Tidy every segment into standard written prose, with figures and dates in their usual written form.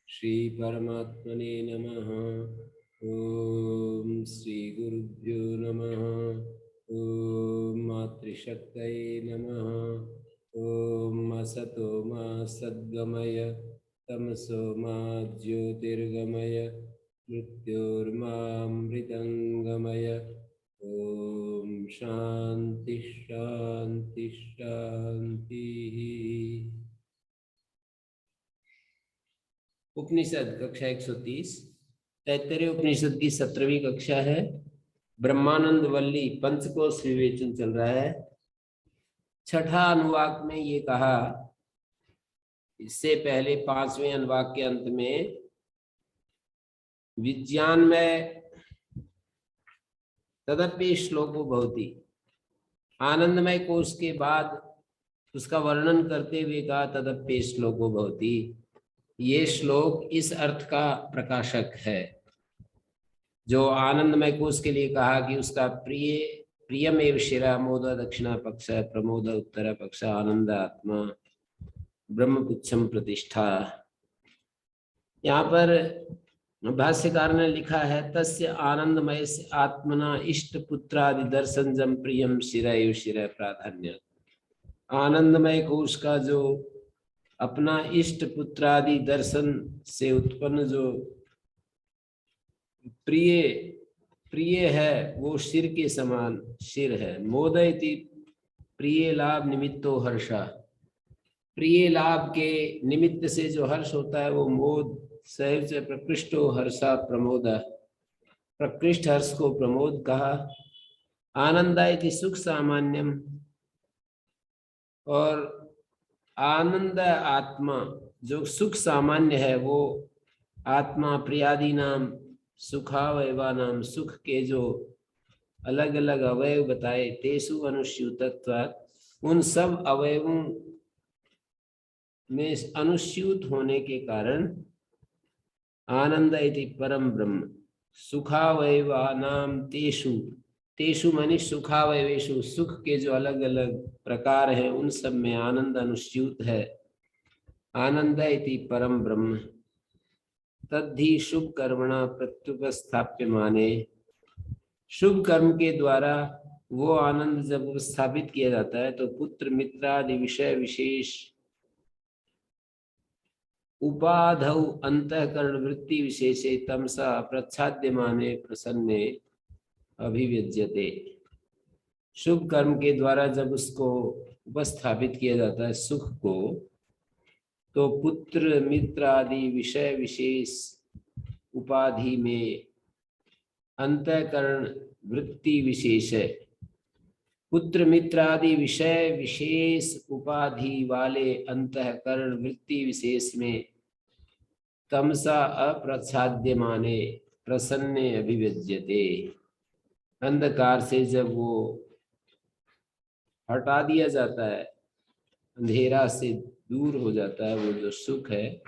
श्री परमात्मने नमः। ओम श्री गुरुभ्यो नमः। ओम मातृशक्तये नमः। ओम असतो मा सद्गमय तमसो मा ज्योतिर्गमय मृत्योर्मामृतंगमय। ओम शांति शांति शांति। उपनिषद कक्षा 130 तैत्तरीय उपनिषद की 17वीं कक्षा है। ब्रह्मानंद वल्ली पंचकोश विवेचन चल रहा है। छठा अनुवाक में ये कहा, इससे पहले 5वें अनुवाक के अंत में विज्ञान में तदप्य श्लोको भवति, आनंदमय कोश के बाद उसका वर्णन करते हुए कहा तदप्य श्लोको भवति। ये श्लोक इस अर्थ का प्रकाशक है जो आनंदमय कोश के लिए कहा कि उसका प्रियमेव शिरा मोद दक्षिणा पक्ष प्रमोद उत्तर पक्ष आनंद आत्मा ब्रह्मपुच्छम प्रतिष्ठा। यहाँ पर भाष्यकार ने लिखा है तस्य आनंदमय से आत्मना इष्ट पुत्रादि दर्शन जम प्रियम शिरयु शिर प्राधान्य। आनंदमय कोश का जो अपना इष्ट पुत्रादि दर्शन से उत्पन्न जो प्रिय है वो शिर के समान शिर है। मोदयति प्रिय लाभ निमित्तो हर्षा, प्रिय लाभ के निमित्त से जो हर्ष होता है वो मोद। सहज से प्रकृष्टो हर्षा प्रमोद, प्रकृष्ट हर्ष को प्रमोद कहा। आनंदायति सुख सामान्यम, और आनंद आत्मा जो सुख सामान्य है वो आत्मा प्रियादि नाम सुखावयवा नाम, सुख के जो अलग अलग अवयव बताए तेसु अनुस्यूतत्वात्, उन सब अवयवों में अनुस्यूत होने के कारण आनंद इति परम ब्रह्म सुखावयवा नाम तेषु, तेषु मनी सुखावयवेषु, सुख के जो अलग अलग प्रकार हैं उन सब में आनंद अनुस्यूत है। आनंद इति परम ब्रह्म तद्धि शुभ कर्मणा प्रत्युपस्थाप्य माने, शुभ कर्म के द्वारा वो आनंद जब स्थापित किया जाता है तो पुत्र मित्रादि विषय विशेष उपाधौ अंतःकरण वृत्ति विशेषे तमसा प्रच्छाद्यमाने प्रसन्ने अभिव्यज्यते। शुभ कर्म के द्वारा जब उसको उपस्थापित किया जाता है सुख को, तो पुत्र मित्र आदि विषय विशेष उपाधि में अंतःकरण वृत्ति विशेष है। पुत्र मित्र आदि विषय विशेष उपाधि वाले अंतःकरण वृत्ति विशेष में तमसा अप्रच्छाद्यमाने प्रसन्ने अभिव्यज्यते। अंधकार से जब वो हटा दिया जाता है, अंधेरा से दूर हो जाता है वो जो सुख है,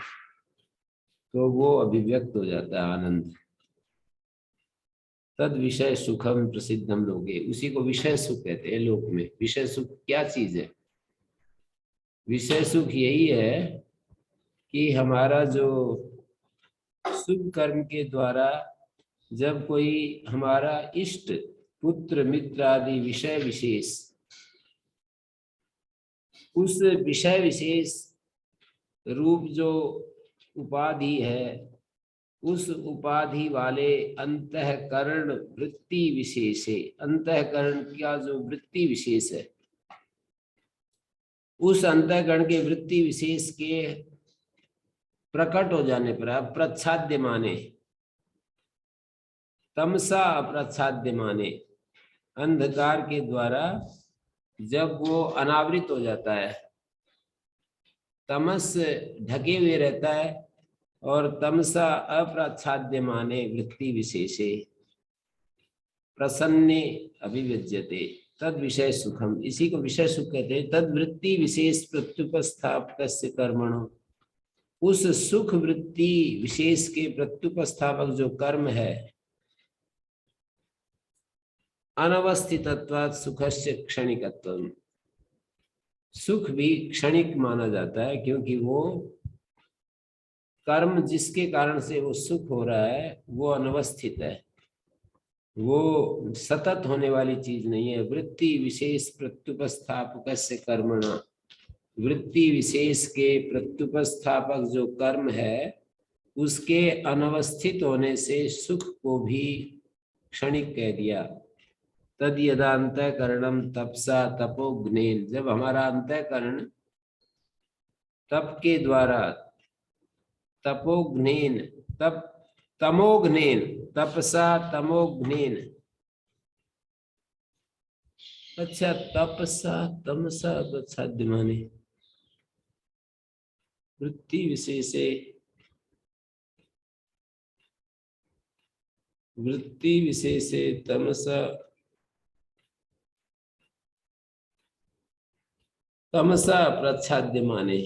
तो वो अभिव्यक्त हो जाता है आनंद। तद विषय सुखम प्रसिद्धम लोगे, उसी को विषय सुख कहते हैं लोक में। विषय सुख क्या चीज है? विषय सुख यही है कि हमारा जो शुभ कर्म के द्वारा जब कोई हमारा इष्ट पुत्र मित्र आदि विषय विशेष, उस विषय विशेष रूप जो उपाधि है, उस उपाधि वाले अंतःकरण वृत्ति विशेष है। अंतःकरण का जो वृत्ति विशेष है, उस अंतःकरण के वृत्ति विशेष के प्रकट हो जाने पर अप्रच्छाद्य माने, तमसा अप्रच्छाद्य माने, अंधकार के द्वारा जब वो अनावृत हो जाता है, तमस ढके हुए रहता है, और तमसा अप्रच्छाद्य माने वृत्ति विशेषे प्रसन्ने अभिव्यज्यते तद विषय सुखम, इसी को विषय सुख कहते हैं। तद वृत्ति विशेष प्रत्युपस्थापक कर्मणो, उस सुख वृत्ति विशेष के प्रत्युपस्थापक जो कर्म है, अनवस्थितत्वात् सुखस्य क्षणिकत्वम्, सुख भी क्षणिक माना जाता है, क्योंकि वो कर्म जिसके कारण से वो सुख हो रहा है वो अनवस्थित है, वो सतत होने वाली चीज नहीं है। वृत्ति विशेष प्रत्युपस्थापक से कर्मणा, वृत्ति विशेष के प्रत्युपस्थापक जो कर्म है उसके अनवस्थित होने से सुख को भी क्षणिक कह दिया। तद यदा अंतःकरणम तपसा तपोग्नेन, जब हमारा अंतःकरण तप के द्वारा, तपोग्नेन, तप तमोग्नेन, तपसा तमोग्नेन, अच्छा तपसा तमसा साध्य माने वृत्ति विशेषे, वृत्ति विशेषे तमसा तमसा प्रच्छाद्य माने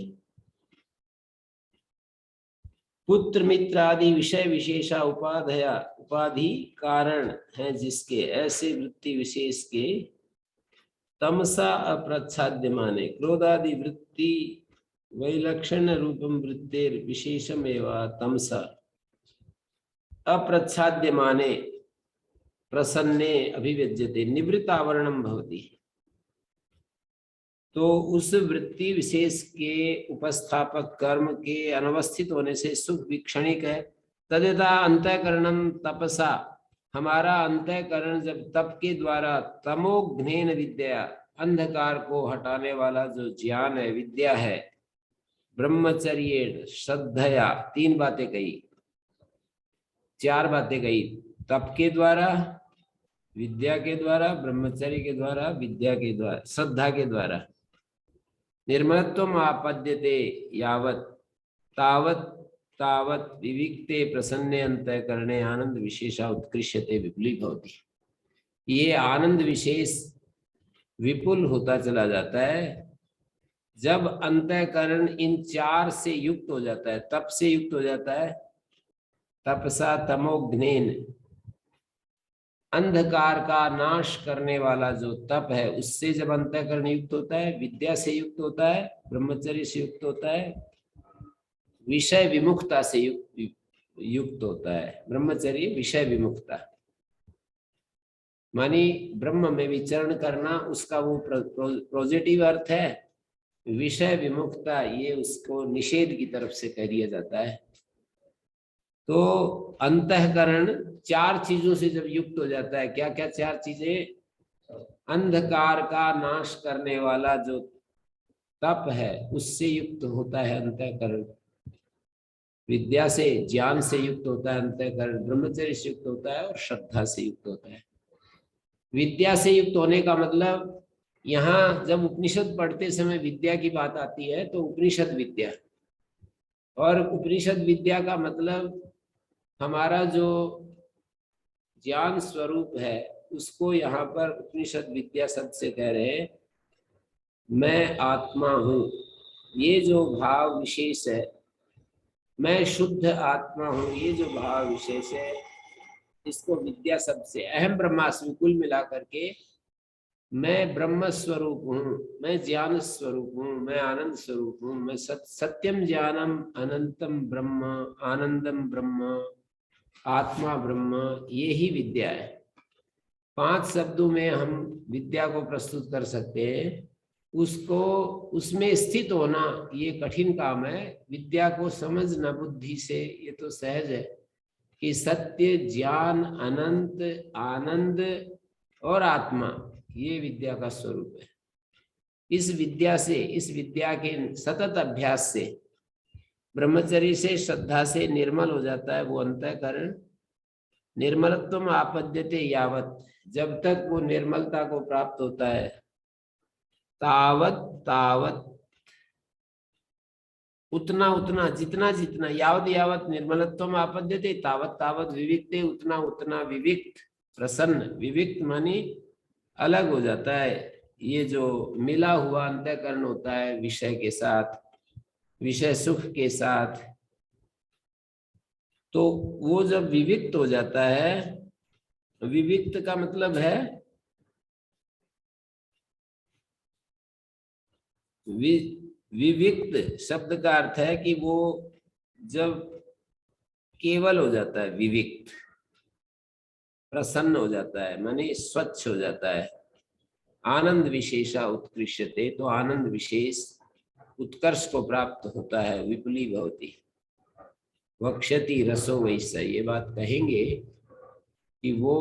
पुत्र मित्र आदि विषय विशेषा उपाधया, उपाधि कारण है जिसके, ऐसे वृत्ति विशेष के तमसा अप्रच्छाद्य माने क्रोधादि वृत्ति वैलक्षण्य रूपम वृत्तेर विशेषम एवं तमसा अप्रच्छाद्य माने प्रसन्ने अभिव्यज्यते निवृत्तावरणम भवति। तो उस वृत्ति विशेष के उपस्थापक कर्म के अनवस्थित होने से सुख भी क्षणिक है। तद्यथा अंतःकरणम तपसा, हमारा अंतःकरण जब तप के द्वारा तमोघ्नेन विद्या, अंधकार को हटाने वाला जो ज्ञान है, विद्या है, ब्रह्मचर्य श्रद्धया, तीन बातें कही, चार बातें कही, तप के द्वारा, विद्या के द्वारा, ब्रह्मचर्य के द्वारा, विद्या के द्वारा, श्रद्धा के द्वारा, निर्मलत्वम आपद्यते यावत तावत तावत विविक्ते प्रसन्ने अंतःकरणे आनंद विशेषा उत्कृष्यते विपुलीभवति। ये आनंद विशेष विपुल होता चला जाता है जब अंतःकरण इन चार से युक्त हो जाता है, तप से युक्त हो जाता है। तपसा तमोघ्नेन, अंधकार का नाश करने वाला जो तप है उससे जब अंतःकरण युक्त होता है, विद्या से युक्त होता है, ब्रह्मचर्य से युक्त होता है, विषय विमुखता से युक्त होता है। ब्रह्मचर्य विषय विमुखता मानी ब्रह्म में विचरण करना, उसका वो पॉजिटिव अर्थ है। विषय विमुखता ये उसको निषेध की तरफ से कह दिया जाता है। तो अंतःकरण चार चीजों से जब युक्त हो जाता है, क्या क्या चार चीजें? अंधकार का नाश करने वाला जो तप है उससे युक्त होता है अंतःकरण, विद्या से ज्ञान से युक्त होता है अंतःकरण, ब्रह्मचर्य से युक्त होता है और श्रद्धा से युक्त होता है। विद्या से युक्त होने का मतलब, यहाँ जब उपनिषद पढ़ते समय विद्या की बात आती है तो उपनिषद विद्या, और उपनिषद विद्या का मतलब हमारा जो ज्ञान स्वरूप है उसको यहाँ पर उपनिषद विद्या शब्द से कह रहे हैं। मैं आत्मा हूँ, ये जो भाव विशेष है, मैं शुद्ध आत्मा हूँ, ये जो भाव विशेष है, इसको विद्या शब्द से, अहम ब्रह्मास्मि, कुल मिलाकर के मैं ब्रह्म स्वरूप हूँ, मैं ज्ञान स्वरूप हूँ, मैं आनंद स्वरूप हूँ, मैं सत्यम ज्ञानम अनंतम ब्रह्म, आनंदम ब्रह्म, आत्मा ब्रह्म, ये ही विद्या है। 5 शब्दों में हम विद्या को प्रस्तुत कर सकते हैं। उसको उसमें स्थित होना ये कठिन काम है। विद्या को समझना बुद्धि से ये तो सहज है कि सत्य, ज्ञान, अनंत, आनंद और आत्मा, ये विद्या का स्वरूप है। इस विद्या से, इस विद्या के सतत अभ्यास से, ब्रह्मचर्य से, श्रद्धा से निर्मल हो जाता है वो अंतःकरण। निर्मलत्वम आपद्यते यावत, जब तक वो निर्मलता को प्राप्त होता है, तावत तावत, उतना उतना, जितना जितना, यावत यावत निर्मलत्वम आपद्यते तावत तावत विविक्ते, उतना उतना विविक्त, प्रसन्न, विविक्त मानी अलग हो जाता है। ये जो मिला हुआ अंतःकरण होता है विषय के साथ, विषय सुख के साथ, तो वो जब विविक्त हो जाता है, विविक्त का मतलब है विविक्त शब्द का अर्थ है कि वो जब केवल हो जाता है, विविक्त, प्रसन्न हो जाता है, माने स्वच्छ हो जाता है। आनंद विशेषा उत्कृष्यते, तो आनंद विशेष उत्कर्ष को प्राप्त होता है। विपुली भवति वक्ष्यति रसो वैसा, ये बात कहेंगे कि वो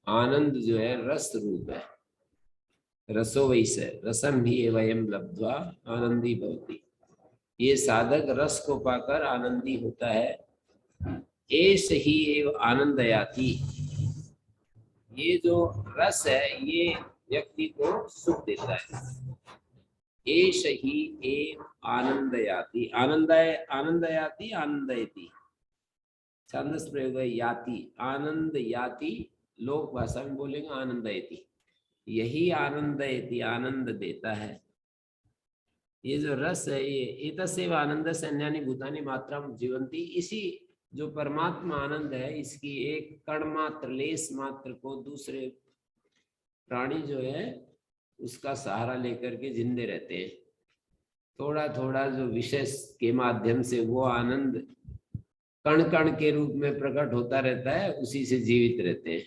आनंद जो है रस रूप है। रसो वैसे रसम ही वयम लब्ध्वा आनंदी भवति, ये साधक रस को पाकर आनंदी होता है। एष ही एव आनंदयाति, ये जो रस है ये व्यक्ति को सुख देता है। एष ही एव आनंदयाति, आनंदयाति आनंदयति, छांदस प्रयोग है याति, आनंद याति, लोक भाषा में बोलेंगे आनंदयति, यही आनंदयति, आनंद देता है। ये जो रस है ये एतस्यैव आनंदस्य अन्यानि भूतानि मात्रां जीवन्ति, इसी जो परमात्मा आनंद है इसकी एक कण मात्र, लेस मात्र को दूसरे प्राणी जो है उसका सहारा लेकर के जिंदे रहते हैं। थोड़ा थोड़ा जो विषय के माध्यम से वो आनंद कण कण के रूप में प्रकट होता रहता है, उसी से जीवित रहते हैं।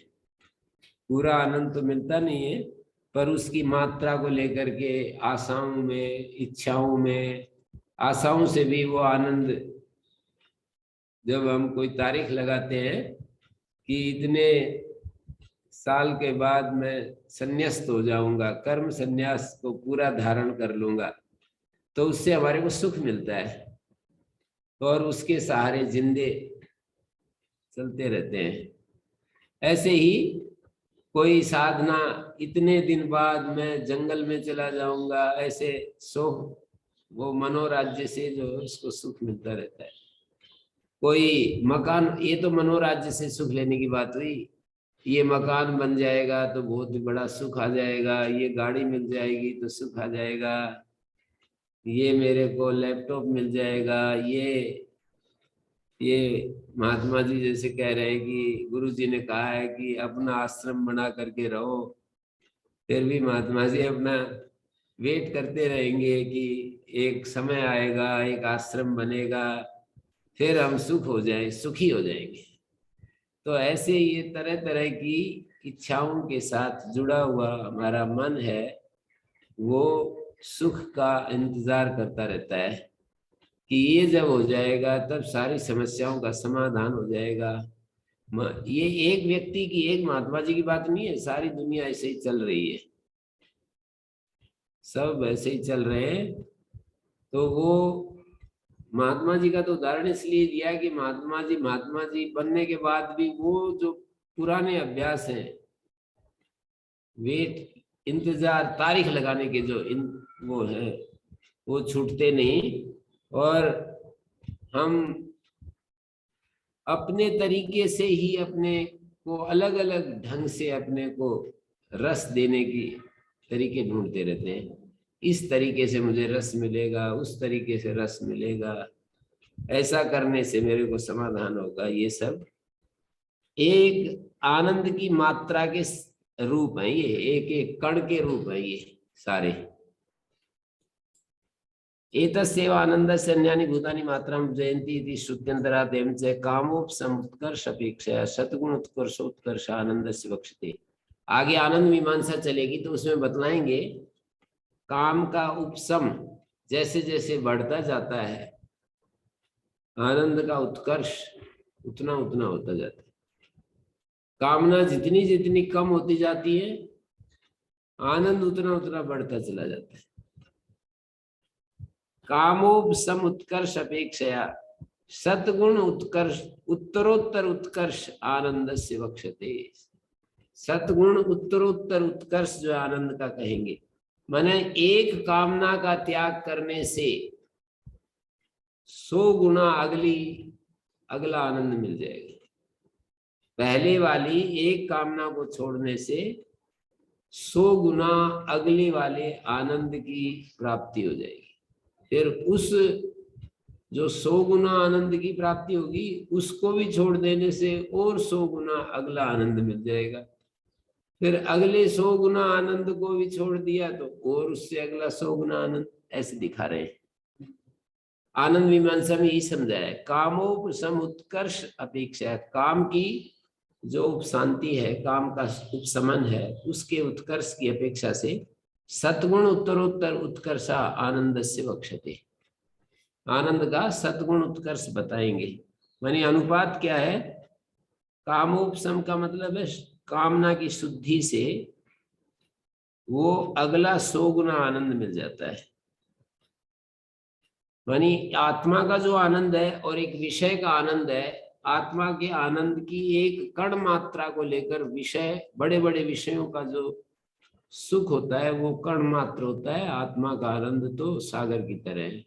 पूरा आनंद तो मिलता नहीं है, पर उसकी मात्रा को लेकर के आशाओं में, इच्छाओं में, आशाओं से भी वो आनंद, जब हम कोई तारीख लगाते हैं कि इतने साल के बाद मैं संन्यास्त हो जाऊंगा, कर्म संन्यास को पूरा धारण कर लूंगा, तो उससे हमारे को सुख मिलता है और उसके सहारे जिंदे चलते रहते हैं। ऐसे ही कोई साधना, इतने दिन बाद मैं जंगल में चला जाऊंगा, ऐसे वो मनोराज्य से जो उसको सुख मिलता रहता है। कोई मकान, ये तो मनोराज्य से सुख लेने की बात हुई, ये मकान बन जाएगा तो बहुत बड़ा सुख आ जाएगा, ये गाड़ी मिल जाएगी तो सुख आ जाएगा, ये मेरे को लैपटॉप मिल जाएगा, ये महात्मा जी जैसे कह रहे हैं कि गुरु जी ने कहा है कि अपना आश्रम बना करके रहो, फिर भी महात्मा जी अपना वेट करते रहेंगे कि एक समय आएगा, एक आश्रम बनेगा, फिर हम सुखी हो जाएंगे। तो ऐसे ये तरह तरह की इच्छाओं के साथ जुड़ा हुआ हमारा मन है, वो सुख का इंतजार करता रहता है कि ये जब हो जाएगा तब सारी समस्याओं का समाधान हो जाएगा। ये एक व्यक्ति की, एक महात्मा जी की बात नहीं है, सारी दुनिया ऐसे ही चल रही है, सब ऐसे ही चल रहे हैं। तो वो महात्मा जी का तो उदाहरण इसलिए दिया कि महात्मा जी बनने के बाद भी वो जो पुराने अभ्यास हैं, वेट, इंतजार, तारीख लगाने के जो वो है, वो छूटते नहीं। और हम अपने तरीके से ही अपने को अलग अलग ढंग से अपने को रस देने की तरीके ढूंढते रहते हैं। इस तरीके से मुझे रस मिलेगा, उस तरीके से रस मिलेगा, ऐसा करने से मेरे को समाधान होगा। ये सब एक आनंद की मात्रा के रूप हैं, ये एक एक कण के रूप हैं ये सारे। एतस्यैव आनन्दस्य अन्यानि भूतानि मात्रां जयन्ति इति श्रुत्यन्तरात् एवं च कामोपसमुत्कर्ष अपेक्षया सद्गुण उत्कर्ष आनन्दस्य वक्ष्यते। आगे आनंद मीमांसा चलेगी तो उसमें बतलाएंगे काम का उपशम जैसे जैसे बढ़ता जाता है, आनंद का उत्कर्ष उतना उतना होता जाता है। कामना जितनी जितनी कम होती जाती है, आनंद उतना उतना बढ़ता चला जाता है। कामोपशम उत्कर्ष अपेक्षया सद्गुण उत्कर्ष उत्तरोत्तर उत्कर्ष आनंद से वक्ष्यते। सद्गुण उत्तरोत्तर उत्कर्ष जो आनंद का कहेंगे, माने एक कामना का त्याग करने से 100 गुना अगला आनंद मिल जाएगा। पहले वाली एक कामना को छोड़ने से 100 गुना अगले वाले आनंद की प्राप्ति हो जाएगी। फिर उस जो 100 गुना आनंद की प्राप्ति होगी, उसको भी छोड़ देने से और 100 गुना अगला आनंद मिल जाएगा। फिर अगले 100 गुना आनंद को भी छोड़ दिया तो और उससे अगला 100 गुना आनंद, ऐसे दिखा रहे हैं। आनंद मीमांसा में यही समझा है, कामोपशम उत्कर्ष अपेक्षा, काम की जो उपशांति है, काम का उपशमन है, उसके उत्कर्ष की अपेक्षा से सतगुण उत्तरोत्तर उत्कर्षा आनंद से वक्षते, आनंद का सतगुण उत्कर्ष बताएंगे। मानी अनुपात क्या है, कामोपशम का मतलब है कामना की शुद्धि से वो अगला 100 गुना आनंद मिल जाता है। मानी आत्मा का जो आनंद है और एक विषय का आनंद है, आत्मा के आनंद की एक कण मात्रा को लेकर विषय, बड़े बड़े विषयों का जो सुख होता है वो कण मात्र होता है, आत्मा का आनंद तो सागर की तरह है,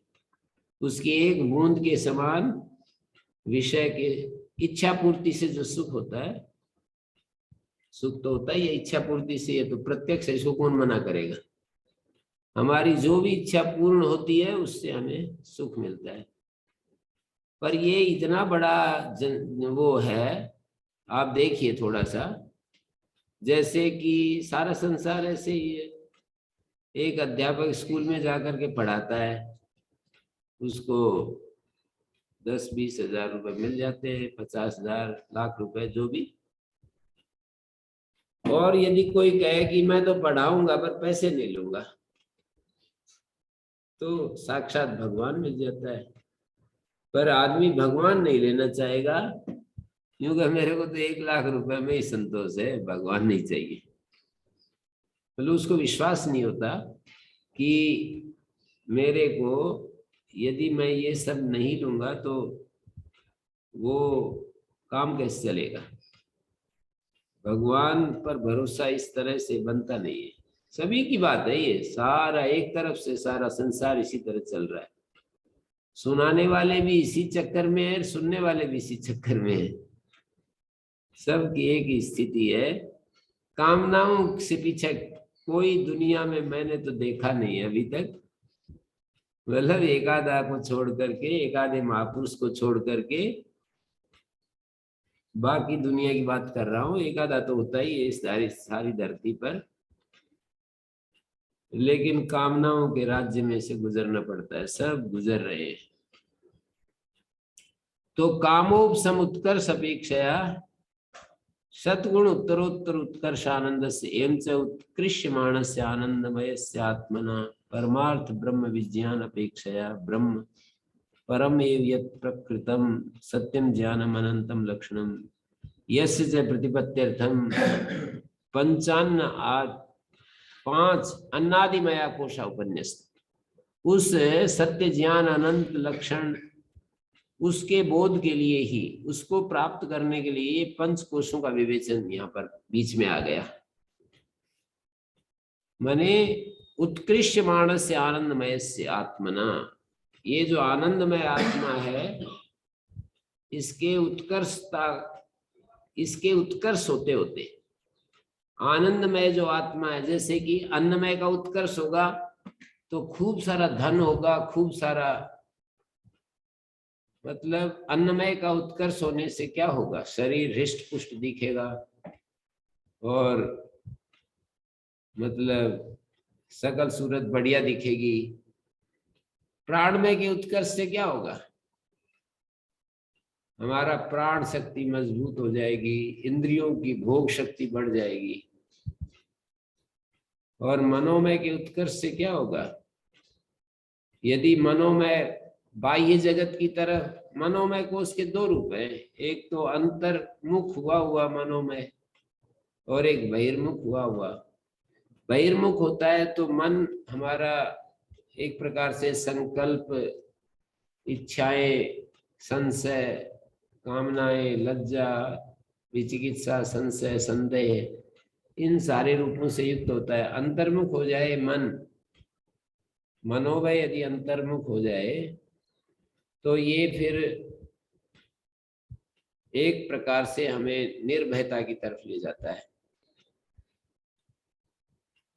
उसकी एक बूंद के समान विषय के इच्छा पूर्ति से जो सुख होता है, सुख तो होता ही है इच्छा पूर्ति से, ये तो प्रत्यक्ष इसको कौन मना करेगा। हमारी जो भी इच्छा पूर्ण होती है उससे हमें सुख मिलता है। पर ये इतना बड़ा वो है, आप देखिए थोड़ा सा, जैसे कि सारा संसार ऐसे ही है। एक अध्यापक स्कूल में जाकर के पढ़ाता है, उसको 10-20 हजार रुपए मिल जाते हैं, 50,000 लाख रुपए जो भी। और यदि कोई कहे कि मैं तो पढ़ाऊंगा पर पैसे नहीं लूंगा, तो साक्षात भगवान मिल जाता है। पर आदमी भगवान नहीं लेना चाहेगा, क्योंकि मेरे को तो 1 लाख रुपए में ही संतोष है, भगवान नहीं चाहिए। मतलब उसको विश्वास नहीं होता कि मेरे को यदि मैं ये सब नहीं लूंगा तो वो काम कैसे चलेगा। भगवान पर भरोसा इस तरह से बनता नहीं है। सभी की बात है ये, सारा एक तरफ से सारा संसार इसी तरह चल रहा है, सुनाने वाले भी इसी चक्कर में है, सुनने वाले भी इसी चक्कर में है, सबकी एक ही स्थिति है। कामनाओं से पीछे कोई दुनिया में मैंने तो देखा नहीं है अभी तक, मतलब एकादा को छोड़ करके, एकादे महापुरुष को छोड़ करके, बाकी दुनिया की बात कर रहा हूँ, एकादा तो होता ही है इस सारी धरती पर, लेकिन कामनाओं के राज्य में से गुजरना पड़ता है, सब गुजर रहे हैं। तो कामोपशम उत्कर्ष अपेक्षया सतगुण उत्तरोत्तर उत्कर्ष आनंद से एवं च उत्कृष्यमाण से आनंदमय से आत्मना परमार्थ ब्रह्म विज्ञान अपेक्षया ब्रह्म परम एव यत् प्रकृतम सत्यम ज्ञानम अनंतम लक्षणम यस्य च प्रतिपत्त्यर्थम पंचान्न आद 5 अन्नादिमया कोशा उपन्यास, उस सत्य ज्ञान अनंत लक्षण उसके बोध के लिए ही, उसको प्राप्त करने के लिए ये 5 कोशों का विवेचन यहाँ पर बीच में आ गया। माने उत्कृष्ट मानस आनंदमय से आत्मना, ये जो आनंदमय आत्मा है इसके उत्कर्षता, इसके उत्कर्ष होते होते आनंदमय जो आत्मा है, जैसे कि अन्नमय का उत्कर्ष होगा तो खूब सारा धन होगा, खूब सारा, मतलब अन्नमय का उत्कर्ष होने से क्या होगा, शरीर हृष्ट पुष्ट दिखेगा और मतलब सकल सूरत बढ़िया दिखेगी। प्राणमय के उत्कर्ष से क्या होगा, हमारा प्राण शक्ति मजबूत हो जाएगी, इंद्रियों की भोग शक्ति बढ़ जाएगी। और मनोमय के उत्कर्ष से क्या होगा, यदि मनोमय बाह्य जगत की तरफ, मनोमय कोश के 2 रूप है, एक तो अंतर्मुख हुआ मनोमय और एक बहिर्मुख हुआ। बहिर्मुख होता है तो मन हमारा एक प्रकार से संकल्प, इच्छाएं, संशय, कामनाएं, लज्जा, विचिकित्सा, संशय, संदेह, इन सारे रूपों से युक्त होता है। अंतर्मुख हो जाए मन, मनोमय यदि अंतर्मुख हो जाए तो ये फिर एक प्रकार से हमें निर्भयता की तरफ ले जाता है,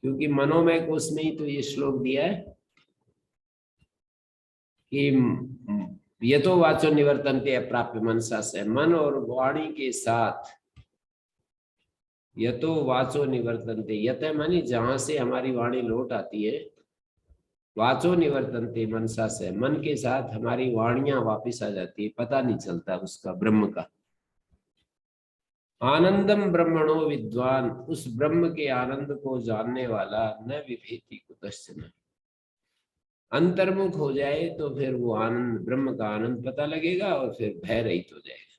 क्योंकि मनोमय कोश में ही तो ये श्लोक दिया है कि यतो वाचो निवर्तन्ते अप्राप्य मनसा से, मन और वाणी के साथ यतो वाचो निवर्तन्ते, यत मानी जहां से हमारी वाणी लौट आती है, वाचो निवर्तन्ते मनसा से, मन के साथ हमारी वाणियां वापिस आ जाती है, पता नहीं चलता उसका ब्रह्म का। आनंदम ब्रह्मणो विद्वान, उस ब्रह्म के आनंद को जानने वाला न विभेति कुतश्चन, अंतर्मुख हो जाए तो फिर वो आनंद, ब्रह्म का आनंद पता लगेगा और फिर भय रहित हो जाएगा।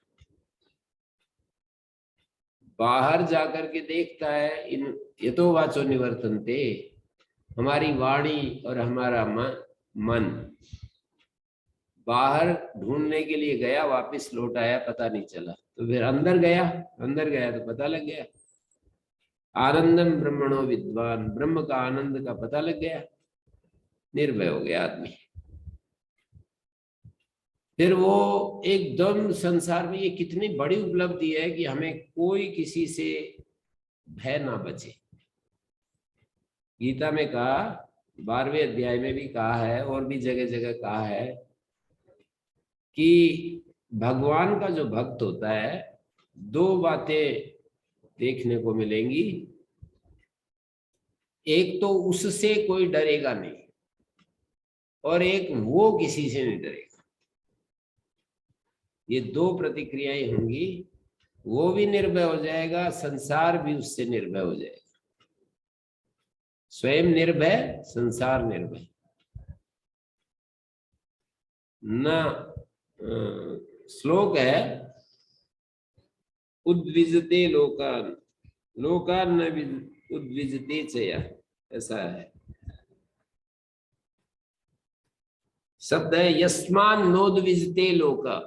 बाहर जाकर के देखता है, इन यतो वाचो निवर्तन्ते, हमारी वाणी और हमारा मन बाहर ढूंढने के लिए गया, वापस लौट आया, पता नहीं चला, तो फिर अंदर गया, अंदर गया तो पता लग गया। आनंदम ब्रह्मणो विद्वान, ब्रह्म का आनंद का पता लग गया, निर्भय हो गया आदमी। फिर वो एकदम, संसार में ये कितनी बड़ी उपलब्धि है कि हमें कोई किसी से भय ना बचे। गीता में कहा, 12वें अध्याय में भी कहा है और भी जगह जगह कहा है कि भगवान का जो भक्त होता है, दो बातें देखने को मिलेंगी। एक तो उससे कोई डरेगा नहीं, और एक वो किसी से नहीं डरेगा। ये दो प्रतिक्रियाएं होंगी, वो भी निर्भय हो जाएगा, संसार भी उससे निर्भय हो जाएगा। स्वयं निर्भय, संसार निर्भय। न श्लोक है, उद्विजते लोकान, लोकान न उद्विजते चया, ऐसा है शब्द है। यस्मान नोद्विजते लोका,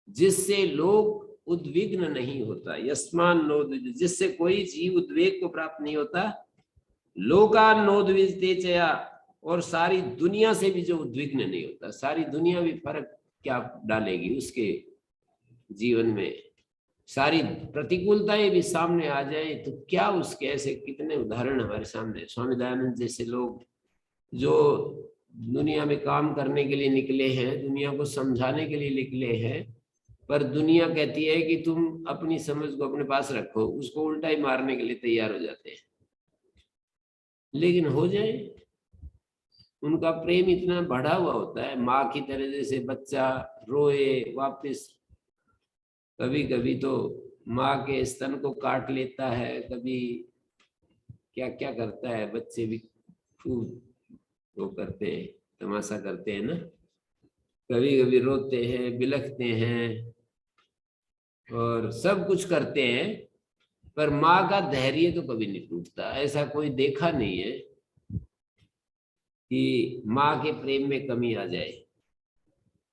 जिससे लोक उद्विग्न नहीं होता। यस्मान नोद्विज, जिससे कोई जीव उद्वेग को प्राप्त नहीं होता। लोकान नोद्विजते चया, और सारी दुनिया से भी जो उद्विग्न नहीं होता। सारी दुनिया भी फर्क क्या डालेगी उसके जीवन में, सारी प्रतिकूलताएं भी सामने आ जाए तो क्या उसके, ऐसे कितने उदाहरण हमारे सामने। स्वामी दयानंद जैसे लोग जो दुनिया में काम करने के लिए निकले हैं, दुनिया को समझाने के लिए निकले हैं, पर दुनिया कहती है कि तुम अपनी समझ को अपने पास रखो, उसको उल्टा ही मारने के लिए तैयार हो जाते हैं। लेकिन हो जाए, उनका प्रेम इतना बढ़ा हुआ होता है, माँ की तरह। जैसे बच्चा रोए वापस, कभी कभी तो माँ के स्तन को काट लेता है, कभी क्या क्या करता है, बच्चे भी खूब वो करते हैं, तमाशा करते हैं ना। कभी कभी रोते हैं, बिलखते हैं और सब कुछ करते हैं, पर माँ का धैर्य तो कभी नहीं टूटता। ऐसा कोई देखा नहीं है कि माँ के प्रेम में कमी आ जाए।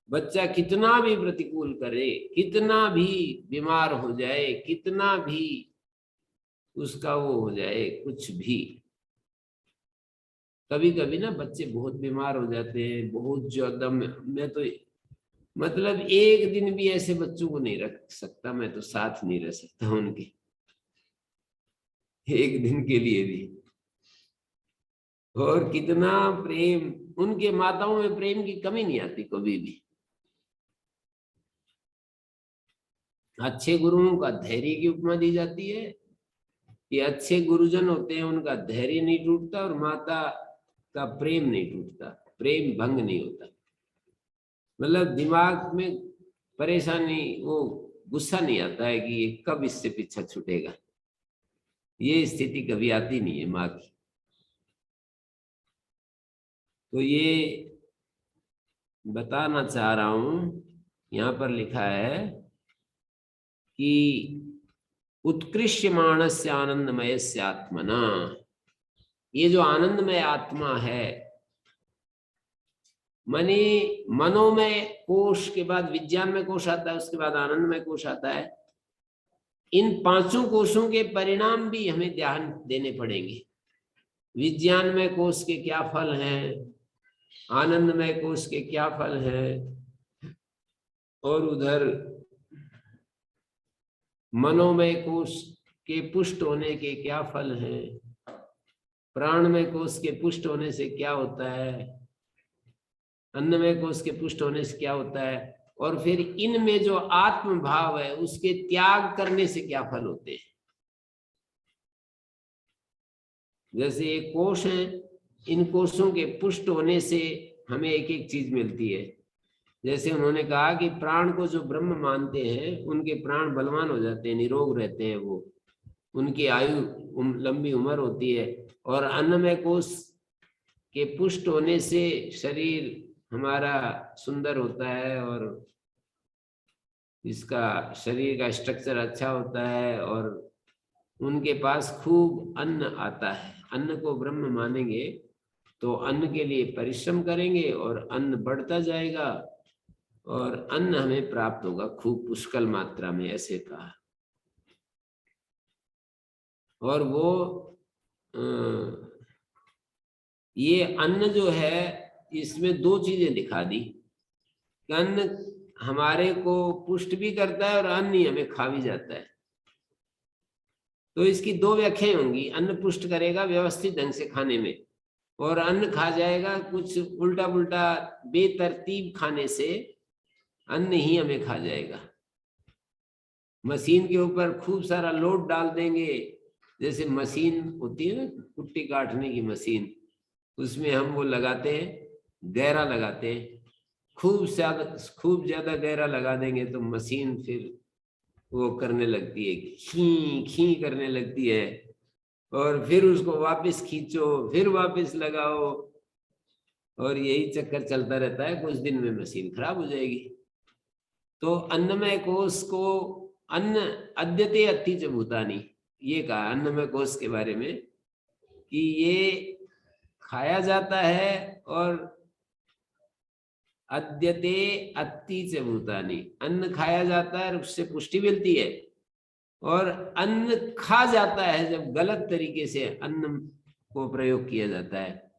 बच्चा कितना भी प्रतिकूल करे, कितना भी बीमार हो जाए, कितना भी उसका वो हो जाए, कुछ भी। कभी कभी ना बच्चे बहुत बीमार हो जाते हैं, बहुत ज्यादा। मैं तो मतलब एक दिन भी ऐसे बच्चों को नहीं रख सकता, मैं तो साथ नहीं रह सकता उनके, एक दिन के लिए भी। और कितना प्रेम, उनके माताओं में प्रेम की कमी नहीं आती कभी भी। अच्छे गुरुओं का धैर्य की उपमा दी जाती है कि अच्छे गुरुजन होते हैं, उनका धैर्य नहीं टूटता और माता का प्रेम नहीं टूटता, प्रेम भंग नहीं होता। मतलब दिमाग में परेशानी, वो गुस्सा नहीं आता है कि ये कब इससे पीछा छूटेगा। ये स्थिति कभी आती नहीं है माँ की। तो ये बताना चाह रहा हूं, यहाँ पर लिखा है कि उत्कृष्यमाणस्य आनंदमयस्य आत्मना, ये जो आनंदमय आत्मा है, मनोमय कोश के बाद विज्ञानमय कोश आता है, उसके बाद आनंदमय कोश आता है। इन पांचों कोशों के परिणाम भी हमें ध्यान देने पड़ेंगे। विज्ञानमय कोश के क्या फल हैं, आनंदमय कोश के क्या फल हैं, और उधर मनोमय कोश के पुष्ट होने के क्या फल हैं, प्राणमय कोश के पुष्ट होने से क्या होता है, अन्नमय कोश के पुष्ट होने से क्या होता है, और फिर इनमें जो आत्म भाव है उसके त्याग करने से क्या फल होते हैं। जैसे ये कोश है, इन कोशों के पुष्ट होने से हमें एक एक चीज मिलती है। जैसे उन्होंने कहा कि प्राण को जो ब्रह्म मानते हैं उनके प्राण बलवान हो जाते हैं, निरोग रहते हैं, वो उनकी आयु लंबी उम्र होती है। और अन्नमय कोश के पुष्ट होने से शरीर हमारा सुंदर होता है और इसका शरीर का स्ट्रक्चर अच्छा होता है और उनके पास खूब अन्न आता है। अन्न को ब्रह्म मानेंगे तो अन्न के लिए परिश्रम करेंगे और अन्न बढ़ता जाएगा और अन्न हमें प्राप्त होगा खूब पुष्कल मात्रा में, ऐसे कहा। और वो ये अन्न जो है इसमें दो चीजें दिखा दी कि अन्न हमारे को पुष्ट भी करता है और अन्न ही हमें खा भी जाता है। तो इसकी दो व्याख्याएं होंगी, अन्न पुष्ट करेगा व्यवस्थित ढंग से खाने में, और अन्न खा जाएगा कुछ उल्टा पुल्टा बेतरतीब खाने से अन्न ही हमें खा जाएगा। मशीन के ऊपर खूब सारा लोड डाल देंगे, जैसे मशीन होती है ना कुट्टी काटने की मशीन, उसमें हम वो लगाते हैं, गहरा लगाते हैं, खूब ज्यादा गहरा लगा देंगे तो मशीन फिर वो करने लगती है, खी खी करने लगती है, और फिर उसको वापस खींचो, फिर वापस लगाओ, और यही चक्कर चलता रहता है। कुछ दिन में मशीन खराब हो जाएगी। तो अन्नमय कोश को अन्न अद्यते अति च भूतानि, ये कहा अन्नमय कोश के बारे में कि ये खाया जाता है और अद्यते अति च भूतानि, अन्न खाया जाता है और उससे पुष्टि मिलती है। और अन्न खा जाता है जब गलत तरीके से अन्न को प्रयोग किया जाता है।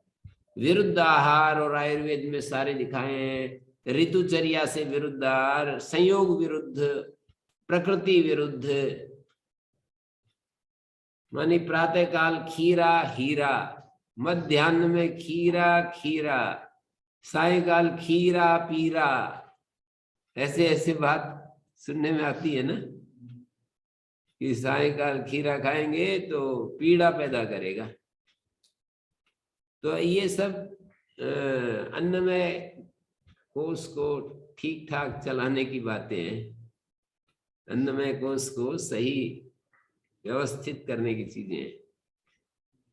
विरुद्ध आहार और आयुर्वेद में सारे दिखाए हैं, ऋतुचर्या से विरुद्ध आहार, संयोग विरुद्ध, प्रकृति विरुद्ध, मानी प्रातः काल खीरा हीरा, मध्याह्न में खीरा खीरा, सायकाल खीरा पीरा, ऐसे ऐसे बात सुनने में आती है ना कि सायकाल खीरा खाएंगे तो पीड़ा पैदा करेगा। तो ये सब अन्नमय कोश को ठीक ठाक चलाने की बातें हैं, अन्नमय कोश को सही व्यवस्थित करने की चीजें हैं।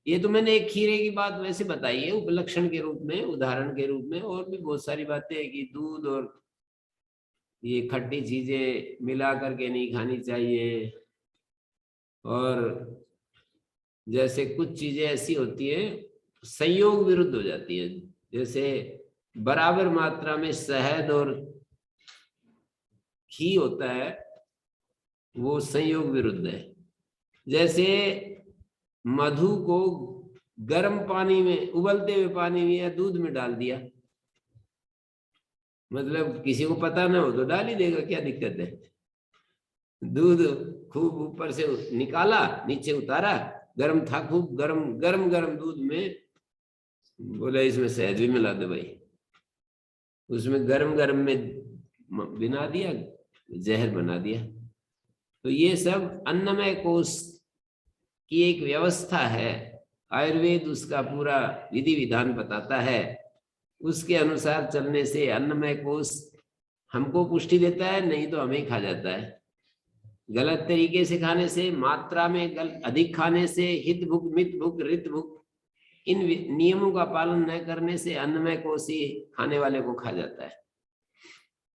ये तो मैंने एक खीरे की बात वैसे बताई है उपलक्षण के रूप में, उदाहरण के रूप में, और भी बहुत सारी बातें हैं कि दूध और ये खट्टी चीजें मिला करके नहीं खानी चाहिए, और जैसे कुछ चीजें ऐसी होती है संयोग विरुद्ध हो जाती है, जैसे बराबर मात्रा में शहद और घी होता है वो संयोग विरुद्ध है। जैसे मधु को गर्म पानी में, उबलते हुए पानी में या दूध में डाल दिया, मतलब किसी को पता ना हो तो डाल ही देगा, क्या दिक्कत है। दूध खूब ऊपर से निकाला, नीचे उतारा, गर्म था, खूब गर्म गर्म गर्म दूध में बोला इसमें शहद भी मिला दे भाई, उसमें गर्म गर्म में बिना दिया, जहर बना दिया। तो ये सब अन्नमय कोश की एक व्यवस्था है, आयुर्वेद उसका पूरा विधि विधान बताता है, उसके अनुसार चलने से अन्नमय कोश हमको पुष्टि देता है, नहीं तो हमें खा जाता है। गलत तरीके से खाने से, मात्रा में अधिक खाने से, हित भुक मित भुक रित भुक, इन नियमों का पालन न करने से अन्नमय कोश ही खाने वाले को खा जाता है।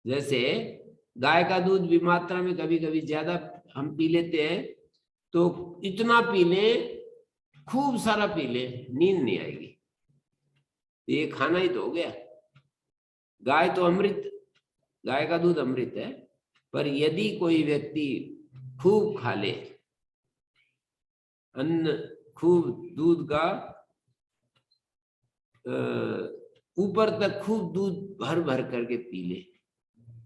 जैसे गाय का दूध भी मात्रा में कभी कभी ज्यादा हम पी लेते हैं, तो इतना पी ले, खूब सारा पी ले, नींद नहीं आएगी, ये खाना ही तो हो गया। गाय तो अमृत, गाय का दूध अमृत है, पर यदि कोई व्यक्ति खूब खा ले अन्न, खूब दूध का ऊपर तक खूब दूध भर भर करके पी ले,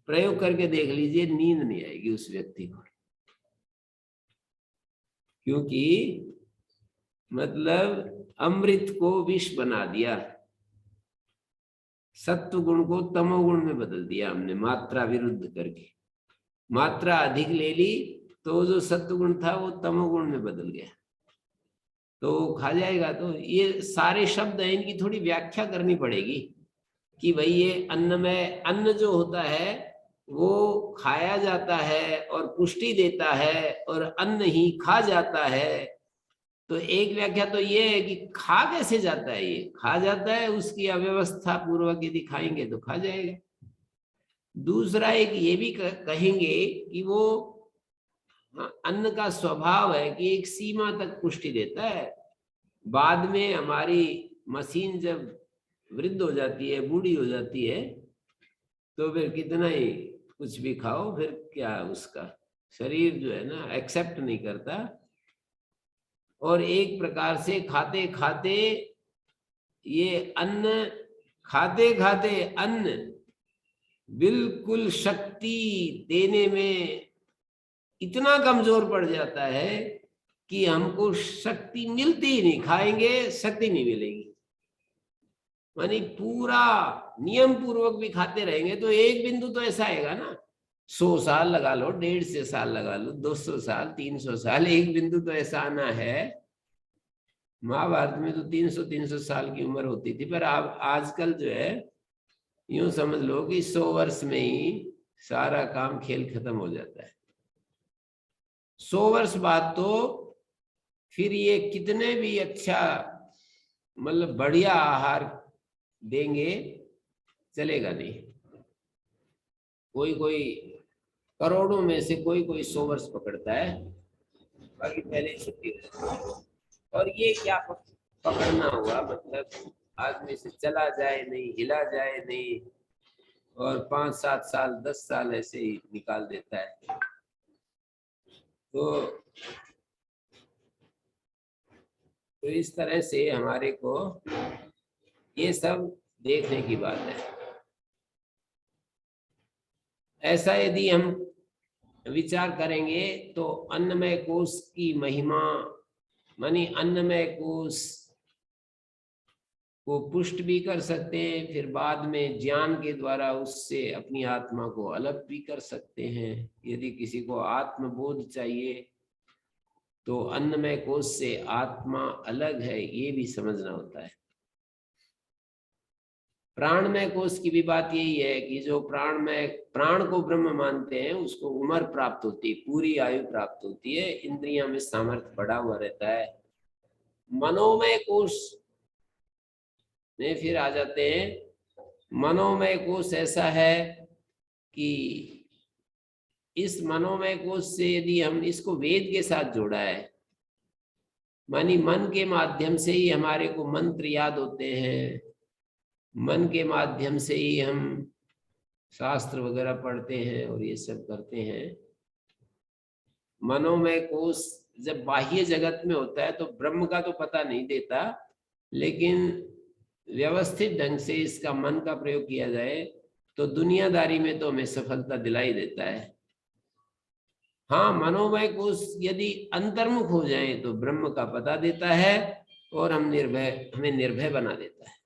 प्रयोग करके देख लीजिए, नींद नहीं आएगी उस व्यक्ति को, क्योंकि मतलब अमृत को विष बना दिया, सत्व गुण को तमोगुण में बदल दिया हमने, मात्रा विरुद्ध करके। मात्रा अधिक ले ली तो जो सत्व गुण था वो तमोगुण में बदल गया। तो खा जाएगा। तो ये सारे शब्द हैं, इनकी थोड़ी व्याख्या करनी पड़ेगी कि भाई ये अन्न में, अन्न जो होता है वो खाया जाता है और पुष्टि देता है, और अन्न ही खा जाता है। तो एक व्याख्या तो ये है कि खा कैसे जाता है, ये खा जाता है, उसकी अव्यवस्था पूर्वक यदि खाएंगे तो खा जाएगा। दूसरा एक ये भी कहेंगे कि वो अन्न का स्वभाव है कि एक सीमा तक पुष्टि देता है, बाद में हमारी मशीन जब वृद्ध हो जाती है, बूढ़ी हो जाती है, तो फिर कितना ही कुछ भी खाओ, फिर क्या उसका शरीर जो है ना एक्सेप्ट नहीं करता। और एक प्रकार से खाते खाते ये अन्न, खाते खाते अन्न बिल्कुल शक्ति देने में इतना कमजोर पड़ जाता है कि हमको शक्ति मिलती ही नहीं, खाएंगे शक्ति नहीं मिलेगी। मानी पूरा नियम पूर्वक भी खाते रहेंगे तो एक बिंदु तो ऐसा आएगा ना, 100 साल लगा लो, 150 साल लगा लो, 200 साल, 300 साल, एक बिंदु तो ऐसा आना है। महाभारत में तो 300 साल की उम्र होती थी, पर अब आजकल जो है यूं समझ लो कि 100 वर्ष में ही सारा काम खेल खत्म हो जाता है। 100 वर्ष बाद तो फिर ये कितने भी अच्छा मतलब बढ़िया आहार देंगे चलेगा नहीं। कोई कोई करोड़ों में से कोई कोई 100 वर्ष पकड़ता है, बाकी पहले ही छुट्टी हो जाती है। और ये क्या पकड़ना हुआ, मतलब आदमी से चला जाए नहीं, हिला जाए नहीं, और 5-7 साल 10 साल ऐसे ही निकाल देता है। तो इस तरह से हमारे को ये सब देखने की बात है। ऐसा यदि हम विचार करेंगे तो अन्नमय कोश की महिमा, मानी अन्नमय कोश को पुष्ट भी कर सकते हैं, फिर बाद में ज्ञान के द्वारा उससे अपनी आत्मा को अलग भी कर सकते हैं। यदि किसी को आत्मबोध चाहिए तो अन्नमय कोश से आत्मा अलग है ये भी समझना होता है। प्राणमय कोश की भी बात यही है कि जो प्राण को ब्रह्म मानते हैं उसको उम्र प्राप्त होती है, पूरी आयु प्राप्त होती है, इंद्रियों में सामर्थ्य बढ़ा हुआ रहता है। मनोमय कोश में फिर आ जाते हैं। मनोमय कोश ऐसा है कि इस मनोमय कोश से यदि हम इसको वेद के साथ जोड़ा है, मानी मन के माध्यम से ही हमारे को मंत्र याद होते हैं, मन के माध्यम से ही हम शास्त्र वगैरह पढ़ते हैं और ये सब करते हैं। मनोमय कोश जब बाह्य जगत में होता है तो ब्रह्म का तो पता नहीं देता, लेकिन व्यवस्थित ढंग से इसका मन का प्रयोग किया जाए तो दुनियादारी में तो हमें सफलता दिलाई देता है। हाँ, मनोमय कोश यदि अंतर्मुख हो जाए तो ब्रह्म का पता देता है और हमें निर्भय बना देता है।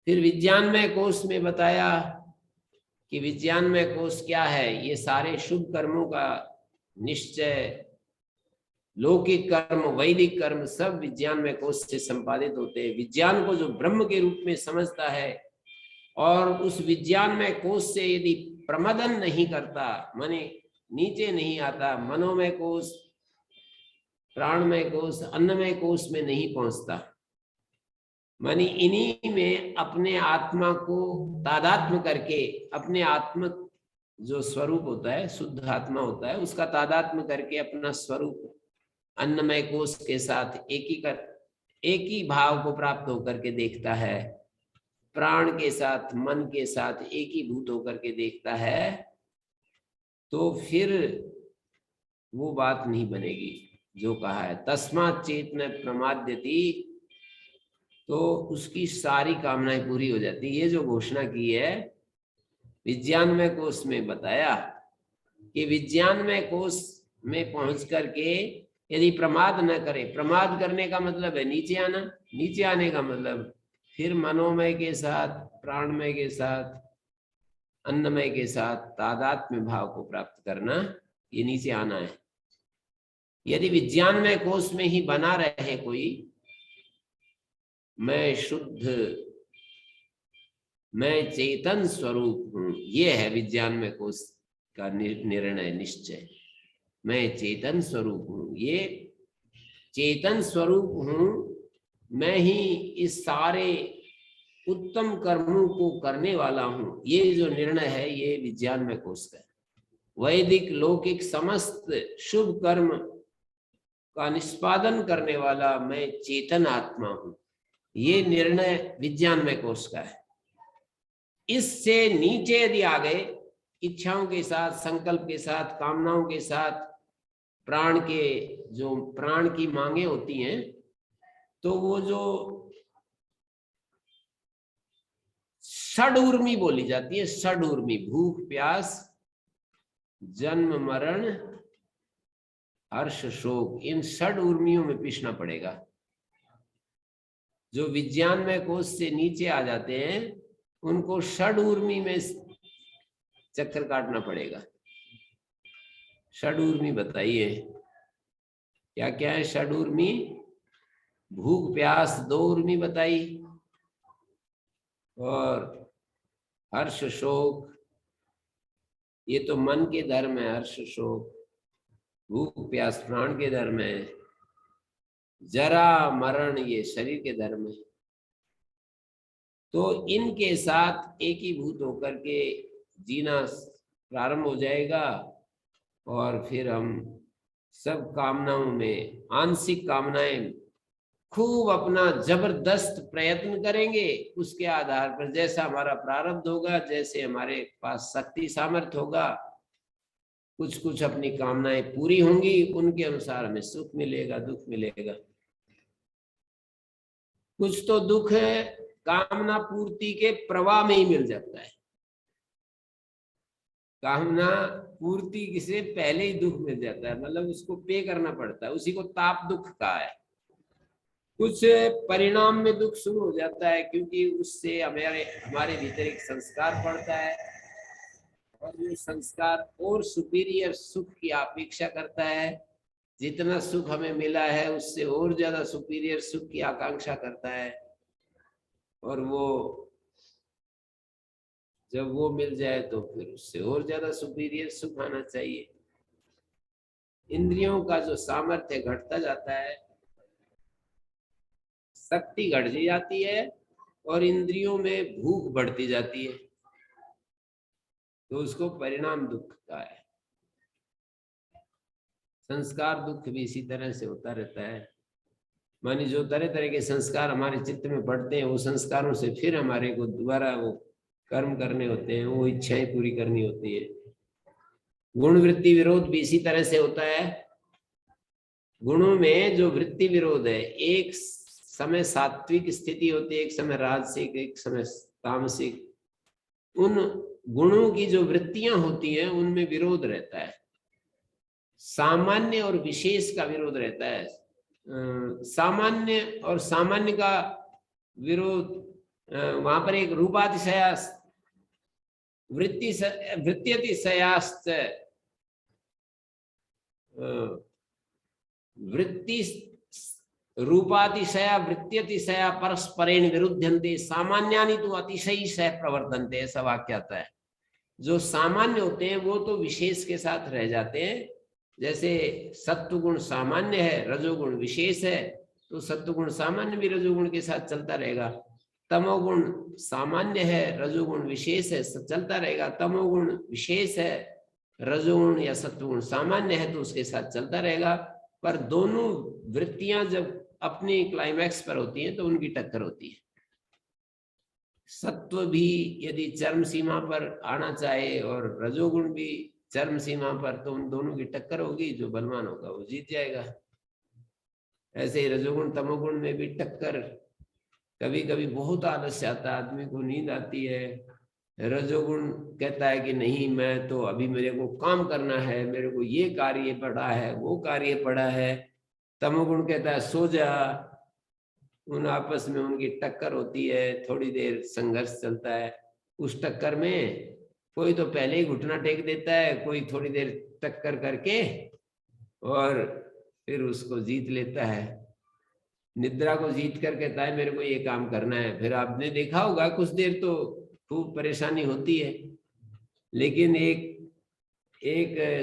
फिर विज्ञानमय कोश में बताया कि विज्ञानमय कोश क्या है, ये सारे शुभ कर्मों का निश्चय, लौकिक कर्म, वैदिक कर्म सब विज्ञानमय कोश से संपादित होते हैं। विज्ञान को जो ब्रह्म के रूप में समझता है और उस विज्ञानमय कोश से यदि प्रमदन नहीं करता, माने नीचे नहीं आता, मनोमय कोश, प्राणमय कोश, अन्नमय कोश में नहीं पहुंचता, मानी इन्हीं में अपने आत्मा को तादात्म्य करके, अपने आत्म जो स्वरूप होता है, शुद्ध आत्मा होता है, उसका तादात्म्य करके अपना स्वरूप अन्नमय कोश के साथ एक ही भाव को प्राप्त होकर के देखता है, प्राण के साथ, मन के साथ एक ही भूत होकर के देखता है, तो फिर वो बात नहीं बनेगी जो कहा है तस्मात् चेतन प्रमाद्यति, तो उसकी सारी कामनाएं पूरी हो जाती। ये जो घोषणा की है विज्ञानमय कोश में बताया कि विज्ञानमय कोश में पहुंच करके यदि प्रमाद न करे, प्रमाद करने का मतलब है नीचे आना, नीचे आने का मतलब फिर मनोमय के साथ, प्राणमय के साथ, अन्नमय के साथ तादात्म्य भाव को प्राप्त करना, ये नीचे आना है। यदि विज्ञानमय कोश में ही बना रहे कोई, मैं शुद्ध, मैं चेतन स्वरूप हूं, ये है विज्ञानमय कोश का निर्णय, निश्चय। मैं चेतन स्वरूप हूं, ये चेतन स्वरूप हूं, मैं ही इस सारे उत्तम कर्मों को करने वाला हूं, ये जो निर्णय है ये विज्ञानमय कोश का है। वैदिक लौकिक समस्त शुभ कर्म का निष्पादन करने वाला मैं चेतन आत्मा हूं, ये निर्णय विज्ञानमय कोश का है। इससे नीचे यदि आ गए, इच्छाओं के साथ, संकल्प के साथ, कामनाओं के साथ, प्राण के जो प्राण की मांगे होती हैं, तो वो जो षड उर्मी बोली जाती है, षड उर्मी, भूख प्यास जन्म मरण हर्ष शोक, इन षड उर्मियों में पिसना पड़ेगा। जो विज्ञानमय कोश से नीचे आ जाते हैं उनको षड उर्मी में चक्कर काटना पड़ेगा। षड उर्मी बताइए क्या क्या है षड उर्मी? भूख प्यास 2 उर्मी बताई, और हर्ष शोक ये तो मन के धर्म है, हर्ष शोक, भूख प्यास प्राण के धर्म है, जरा मरण ये शरीर के धर्म है। तो इनके साथ एकीभूत होकर के जीना प्रारंभ हो जाएगा, और फिर हम सब कामनाओं में, आंशिक कामनाएं खूब अपना जबरदस्त प्रयत्न करेंगे। उसके आधार पर जैसा हमारा प्रारब्ध होगा, जैसे हमारे पास शक्ति सामर्थ्य होगा, कुछ कुछ अपनी कामनाएं पूरी होंगी, उनके अनुसार हमें सुख मिलेगा, दुख मिलेगा। कुछ तो दुख है कामना पूर्ति के प्रवाह में ही मिल जाता है, कामना पूर्ति से पहले ही दुख मिल जाता है, मतलब उसको पे करना पड़ता है, उसी को ताप दुख कहा है। कुछ परिणाम में दुख शुरू हो जाता है, क्योंकि उससे हमारे भीतर एक संस्कार पड़ता है, और ये संस्कार और सुपीरियर सुख की अपेक्षा करता है। जितना सुख हमें मिला है उससे और ज्यादा सुपीरियर सुख की आकांक्षा करता है, और वो जब वो मिल जाए तो फिर उससे और ज्यादा सुपीरियर सुख आना चाहिए। इंद्रियों का जो सामर्थ्य घटता जाता है, शक्ति घट जाती है, और इंद्रियों में भूख बढ़ती जाती है, तो उसको परिणाम दुख का है। संस्कार दुख भी इसी तरह से होता रहता है। मानी जो तरह तरह के संस्कार हमारे चित्त में बढ़ते हैं, वो संस्कारों से फिर हमारे को दोबारा वो कर्म करने होते हैं, वो इच्छाएं पूरी करनी होती है। गुण वृत्ति विरोध भी इसी तरह से होता है। गुणों में जो वृत्ति विरोध है, एक समय सात्विक स्थिति होती है, एक समय राजसिक, एक समय तामसिक। उन गुणों की जो वृत्तियां होती हैं उनमें विरोध रहता है, सामान्य और विशेष का विरोध रहता है। सामान्य और सामान्य का विरोध, वहां पर एक रूपातिशया वृत्त्यतिशयास्त वृत्ति रूपातिशया वृत्त्यतिशया परस्परेण विरुद्धन्ते सामान्यानि तो अतिशयी सह प्रवर्तन्ते, ऐसा वाक्य आता है। जो सामान्य होते हैं वो तो विशेष के साथ रह जाते हैं। जैसे सत्वगुण सामान्य है, रजोगुण विशेष है, तो सत्वगुण सामान्य भी रजोगुण के साथ चलता रहेगा। तमोगुण सामान्य है, रजोगुण विशेष है, चलता रहेगा। तमोगुण विशेष है, रजोगुण या सत्वगुण सामान्य है, तो उसके साथ चलता रहेगा। पर दोनों वृत्तियां जब अपनी क्लाइमैक्स पर होती हैं तो उनकी टक्कर होती है। सत्व भी यदि चरम सीमा पर आना चाहे और रजोगुण भी चरम सीमा पर, तो उन दोनों की टक्कर होगी, जो बलवान होगा वो जीत जाएगा। ऐसे ही रजोगुण तमोगुण में भी टक्कर। कभी कभी बहुत आलस्य आता है, आदमी को नींद आती है, रजोगुण कहता है कि नहीं मैं तो अभी मेरे को काम करना है, मेरे को ये कार्य पड़ा है, वो कार्य पड़ा है। तमोगुण कहता है सो जा। उन आपस में उनकी टक्कर होती है, थोड़ी देर संघर्ष चलता है। उस टक्कर में कोई तो पहले ही घुटना टेक देता है, कोई थोड़ी देर टक्कर करके और फिर उसको जीत लेता है, निद्रा को जीत कर कहता है मेरे को ये काम करना है। फिर आपने देखा होगा कुछ देर तो खूब परेशानी होती है, लेकिन एक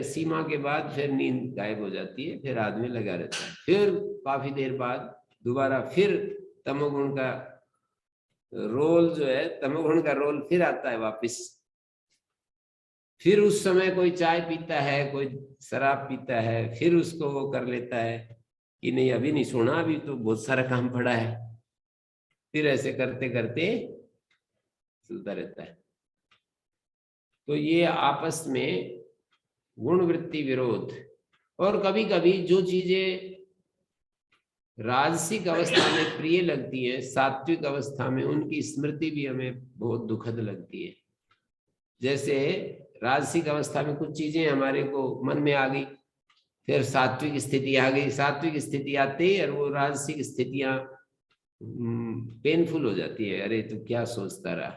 सीमा के बाद फिर नींद गायब हो जाती है, फिर आदमी लगा रहता है। फिर काफी देर बाद दोबारा फिर तमोगुण का रोल जो है, तमोगुण का रोल फिर आता है वापस। फिर उस समय कोई चाय पीता है, कोई शराब पीता है, फिर उसको वो कर लेता है कि नहीं अभी नहीं सोना, अभी तो बहुत सारा काम पड़ा है। फिर ऐसे करते करते चलता रहता है। तो ये आपस में गुण वृत्ति विरोध। और कभी कभी जो चीजें राजसिक अवस्था में प्रिय लगती है, सात्विक अवस्था में उनकी स्मृति भी हमें बहुत दुखद लगती है। जैसे राजसिक अवस्था में कुछ चीजें हमारे को मन में आ गई, फिर सात्विक स्थिति आ गई, सात्विक स्थिति आते ही और वो राजसिक स्थितियां पेनफुल हो जाती है। अरे तू क्या सोचता रहा,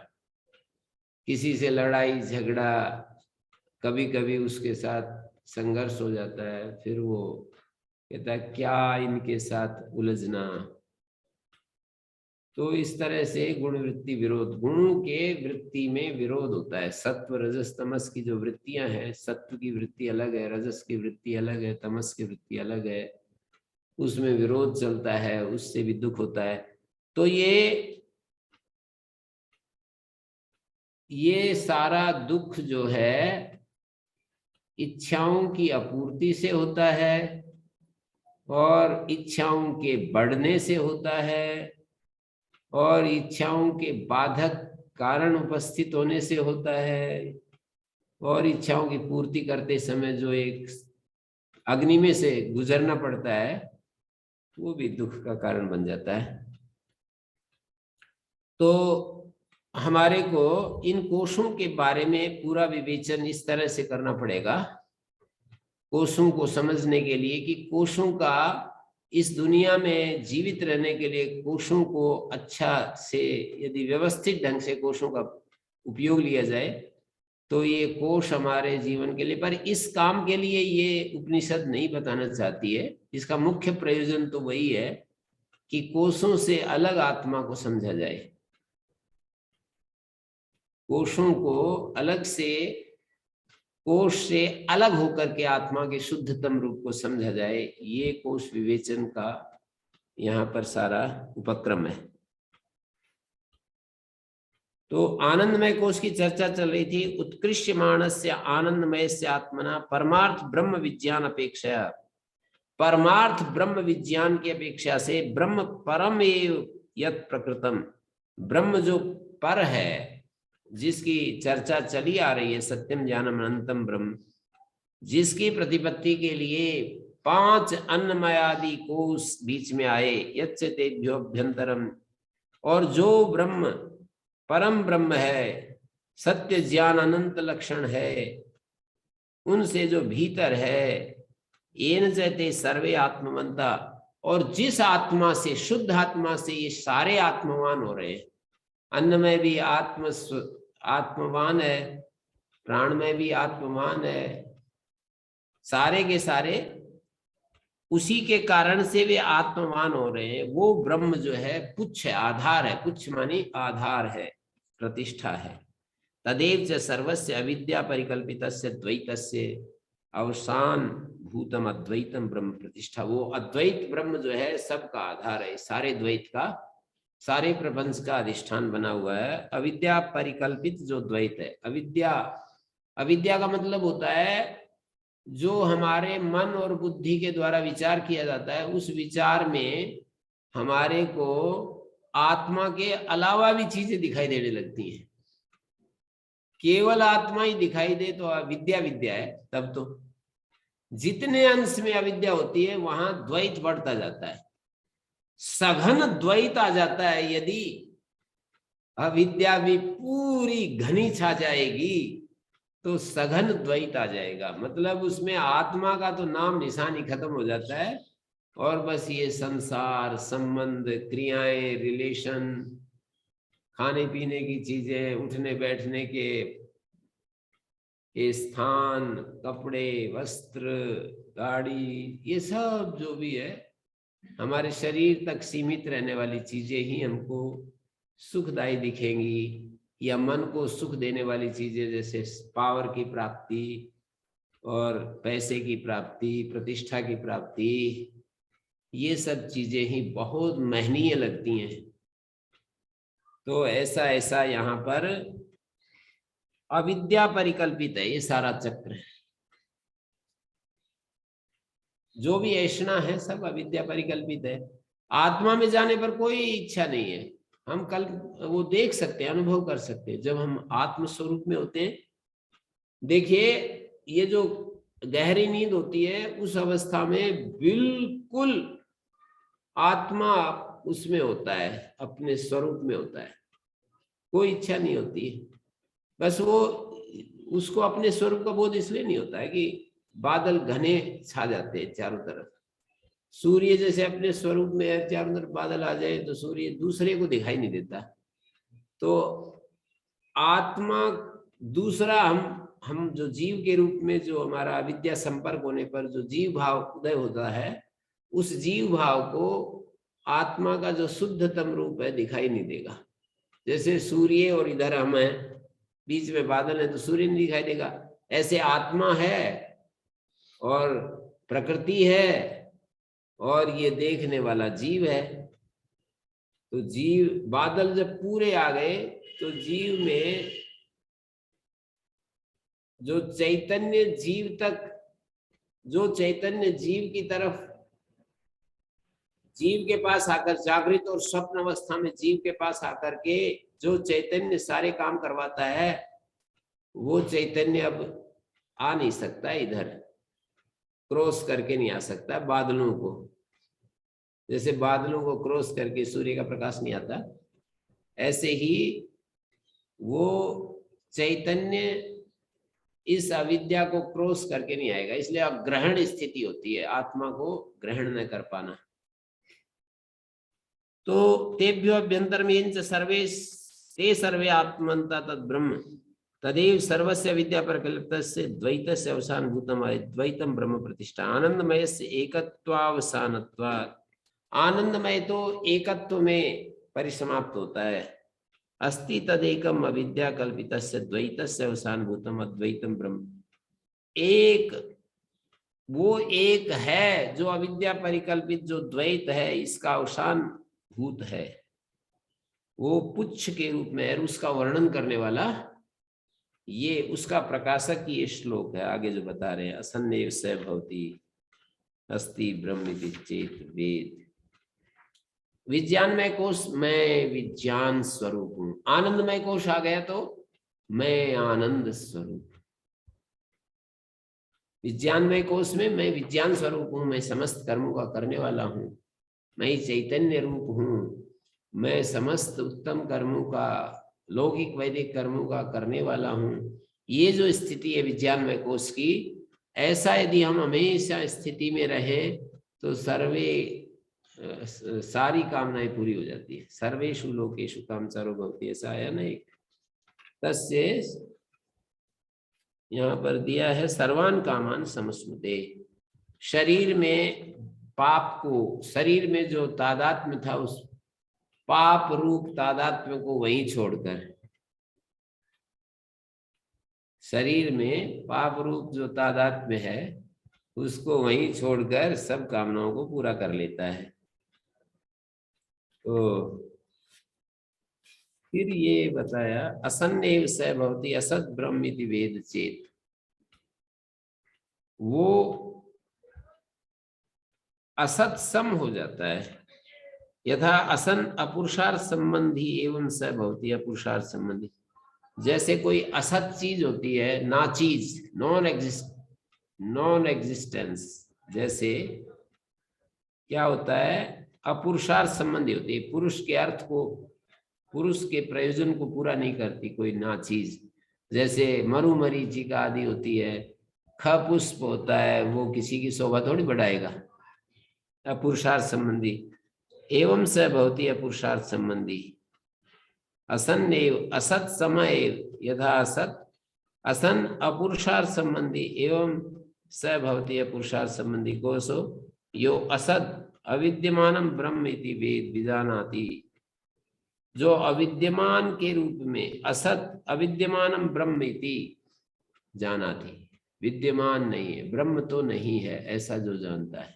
किसी से लड़ाई झगड़ा, कभी कभी उसके साथ संघर्ष हो जाता है, फिर वो कहता है क्या इनके साथ उलझना। तो इस तरह से गुण वृत्ति विरोध, गुणों के वृत्ति में विरोध होता है। सत्व रजस तमस की जो वृत्तियां हैं, सत्व की वृत्ति अलग है, रजस की वृत्ति अलग है, तमस की वृत्ति अलग है, उसमें विरोध चलता है, उससे भी दुख होता है। तो ये सारा दुख जो है इच्छाओं की अपूर्ति से होता है, और इच्छाओं के बढ़ने से होता है, और इच्छाओं के बाधक कारण उपस्थित होने से होता है, और इच्छाओं की पूर्ति करते समय जो एक अग्नि में से गुजरना पड़ता है वो भी दुख का कारण बन जाता है। तो हमारे को इन कोशों के बारे में पूरा विवेचन इस तरह से करना पड़ेगा, कोशों को समझने के लिए, कि कोशों का इस दुनिया में जीवित रहने के लिए कोशों को अच्छा से यदि व्यवस्थित ढंग से कोशों का उपयोग लिया जाए तो ये कोश हमारे जीवन के लिए, पर इस काम के लिए ये उपनिषद नहीं बताना चाहती है। इसका मुख्य प्रयोजन तो वही है कि कोशों से अलग आत्मा को समझा जाए, कोशों को अलग से, कोश से अलग होकर के आत्मा के शुद्धतम रूप को समझा जाए, ये कोश विवेचन का यहाँ पर सारा उपक्रम है। तो आनंदमय कोश की चर्चा चल रही थी। उत्कृष्यमाणस्य आनंदमयस्य आत्मना परमार्थ ब्रह्म विज्ञान अपेक्षा, परमार्थ ब्रह्म विज्ञान की अपेक्षा से ब्रह्म परम एव यत् प्रकृतम, ब्रह्म जो पर है, जिसकी चर्चा चली आ रही है, सत्यम ज्ञानम अनंतम ब्रह्म, जिसकी प्रतिपत्ति के लिए 5 अन्नमयादि कोश बीच में आए, यच्च तेभ्यो अभ्यंतरम, और जो ब्रह्म परम ब्रह्म है, सत्य ज्ञान अनंत लक्षण है, उनसे जो भीतर है, येन चैते सर्वे आत्मवंता, और जिस आत्मा से, शुद्ध आत्मा से ये सारे आत्मवान हो रहे हैं। अन्न में भी आत्मवान है, प्राण में भी आत्मवान है, सारे के सारे उसी के कारण से वे आत्मवान हो रहे हैं। वो ब्रह्म जो है पुच्छ है, आधार है, पुच्छ मानी आधार है, प्रतिष्ठा है। तदेव च सर्वस्य अविद्या परिकल्पितस्य द्वैतस्य अवसान भूतम अद्वैतम ब्रह्म प्रतिष्ठा। वो अद्वैत ब्रह्म जो है सबका आधार है, सारे द्वैत का, सारे प्रपंच का अधिष्ठान बना हुआ है। अविद्या परिकल्पित जो द्वैत है, अविद्या, अविद्या का मतलब होता है जो हमारे मन और बुद्धि के द्वारा विचार किया जाता है, उस विचार में हमारे को आत्मा के अलावा भी चीजें दिखाई देने लगती हैं। केवल आत्मा ही दिखाई दे तो अविद्या विद्या है। तब तो जितने अंश में अविद्या होती है वहां द्वैत बढ़ता जाता है, सघन द्वैत आ जाता है। यदि अविद्या भी पूरी घनी छा जाएगी तो सघन द्वैत आ जाएगा, मतलब उसमें आत्मा का तो नाम निशान ही खत्म हो जाता है, और बस ये संसार, संबंध, क्रियाएं, रिलेशन, खाने पीने की चीजें, उठने बैठने के ये स्थान, कपड़े, वस्त्र, गाड़ी, ये सब जो भी है हमारे शरीर तक सीमित रहने वाली चीजें ही हमको सुखदायी दिखेंगी, या मन को सुख देने वाली चीजें जैसे पावर की प्राप्ति और पैसे की प्राप्ति, प्रतिष्ठा की प्राप्ति, ये सब चीजें ही बहुत महनीय लगती हैं। तो ऐसा ऐसा यहाँ पर अविद्या परिकल्पित है ये सारा चक्र है। जो भी ऐषणा है सब अविद्या परिकल्पित है। आत्मा में जाने पर कोई इच्छा नहीं है। हम कल वो देख सकते हैं, अनुभव कर सकते हैं जब हम आत्म स्वरूप में होते हैं। देखिए ये जो गहरी नींद होती है उस अवस्था में बिल्कुल आत्मा उसमें होता है, अपने स्वरूप में होता है, कोई इच्छा नहीं होती है। बस वो उसको अपने स्वरूप का बोध इसलिए नहीं होता है कि बादल घने छा जाते हैं चारों तरफ। सूर्य जैसे अपने स्वरूप में है, चारों तरफ बादल आ जाए तो सूर्य दूसरे को दिखाई नहीं देता। तो आत्मा दूसरा, हम जो जीव के रूप में जो हमारा अविद्या संपर्क होने पर जो जीव भाव उदय होता है, उस जीव भाव को आत्मा का जो शुद्धतम रूप है दिखाई नहीं देगा। जैसे सूर्य और इधर हम हैं, बीच में बादल है तो सूर्य नहीं दिखाई देगा। ऐसे आत्मा है और प्रकृति है और ये देखने वाला जीव है। तो जीव, बादल जब पूरे आ गए तो जीव में जो चैतन्य जीव तक, जो चैतन्य जीव की तरफ, जीव के पास आकर, जागृत और स्वप्न अवस्था में जीव के पास आकर के जो चैतन्य सारे काम करवाता है, वो चैतन्य अब आ नहीं सकता, इधर क्रॉस करके नहीं आ सकता बादलों को। जैसे बादलों को क्रॉस करके सूर्य का प्रकाश नहीं आता, ऐसे ही वो चैतन्य इस अविद्या को क्रॉस करके नहीं आएगा। इसलिए अब ग्रहण स्थिति होती है, आत्मा को ग्रहण न कर पाना। तो तेभ्यो अभ्यंतरमेन सर्वे ते सर्वे आत्मन्ता तद ब्रह्म तदेव सर्वस्य विद्या प्रकल्पितस्य द्वैतस्य अवसानभूतम् द्वैतम ब्रह्म प्रतिष्ठा आनंदमयस्य एकत्वावसानत्वात्। आनंदमय तो एकत्व में परिसमाप्त होता है। अस्ति तदेकम अविद्या कल्पितस्य द्वैतस्य अवसानभूतम् अद्वैतम ब्रह्म। एक, वो एक है जो अविद्या परिकल्पित जो द्वैत है, इसका अवसान भूत है, वो पुच्छ के रूप में है। उसका वर्णन करने वाला ये उसका प्रकाशक ये श्लोक है आगे जो बता रहे हैं, असन्नेव स भवति अस्ति ब्रह्म चेत वेद। विज्ञानमय कोश, मैं विज्ञान स्वरूप हूं। आनंदमय कोश आ गया तो मैं आनंद स्वरूप। विज्ञानमय कोश में मैं विज्ञान स्वरूप हूं, मैं समस्त कर्मों का करने वाला हूं, मैं चैतन्य रूप हूं, मैं समस्त उत्तम कर्मों का, लौकिक वैदिक कर्मों का करने वाला हूं। ये जो स्थिति है विज्ञानमय कोश की, ऐसा यदि हम हमेशा स्थिति में रहे तो सारी कामनाएं पूरी हो जाती है। सर्वेषु लोकेषु कामचारो भवति, ऐसा आया ना एक। तस्य यहाँ पर दिया है सर्वान कामान समस्नुते। शरीर में पाप को, शरीर में जो तादात्म्य था उस पाप रूप तादात्म्य को वहीं छोड़कर, शरीर में पाप रूप जो तादात्म्य है उसको वहीं छोड़कर सब कामनाओं को पूरा कर लेता है। तो फिर ये बताया असन्नेव स भवति असत ब्रह्मिति वेद चेत। वो असत सम हो जाता है। यथा असन अपुरुषार्थ संबंधी एवं स भवति अपुरुषार्थ संबंधी। जैसे कोई असत चीज होती है, ना चीज, नॉन एग्जिस्टेंस, जैसे क्या होता है, अपुरुषार्थ संबंधी होती है, पुरुष के अर्थ को, पुरुष के प्रयोजन को पूरा नहीं करती कोई ना चीज। जैसे मरुमरीचिका आदि होती है, ख पुष्प होता है, वो किसी की शोभा थोड़ी बढ़ाएगा, अपुरुषार्थ संबंधी। एवं स भवति अपुरुषार्थ संबंधी। असन्नेव असत समय यथा असत असन अपुरुषार्थ संबंधी एवं स भवति अपुरुषार्थ संबंधी कोसो यो असद अविद्यमानम ब्रह्म इति वेद विजानाति। जो अविद्यमान के रूप में असत अविद्यमानम ब्रह्म इति जानाति, विद्यमान नहीं है, ब्रह्म तो नहीं है, ऐसा जो जानता है।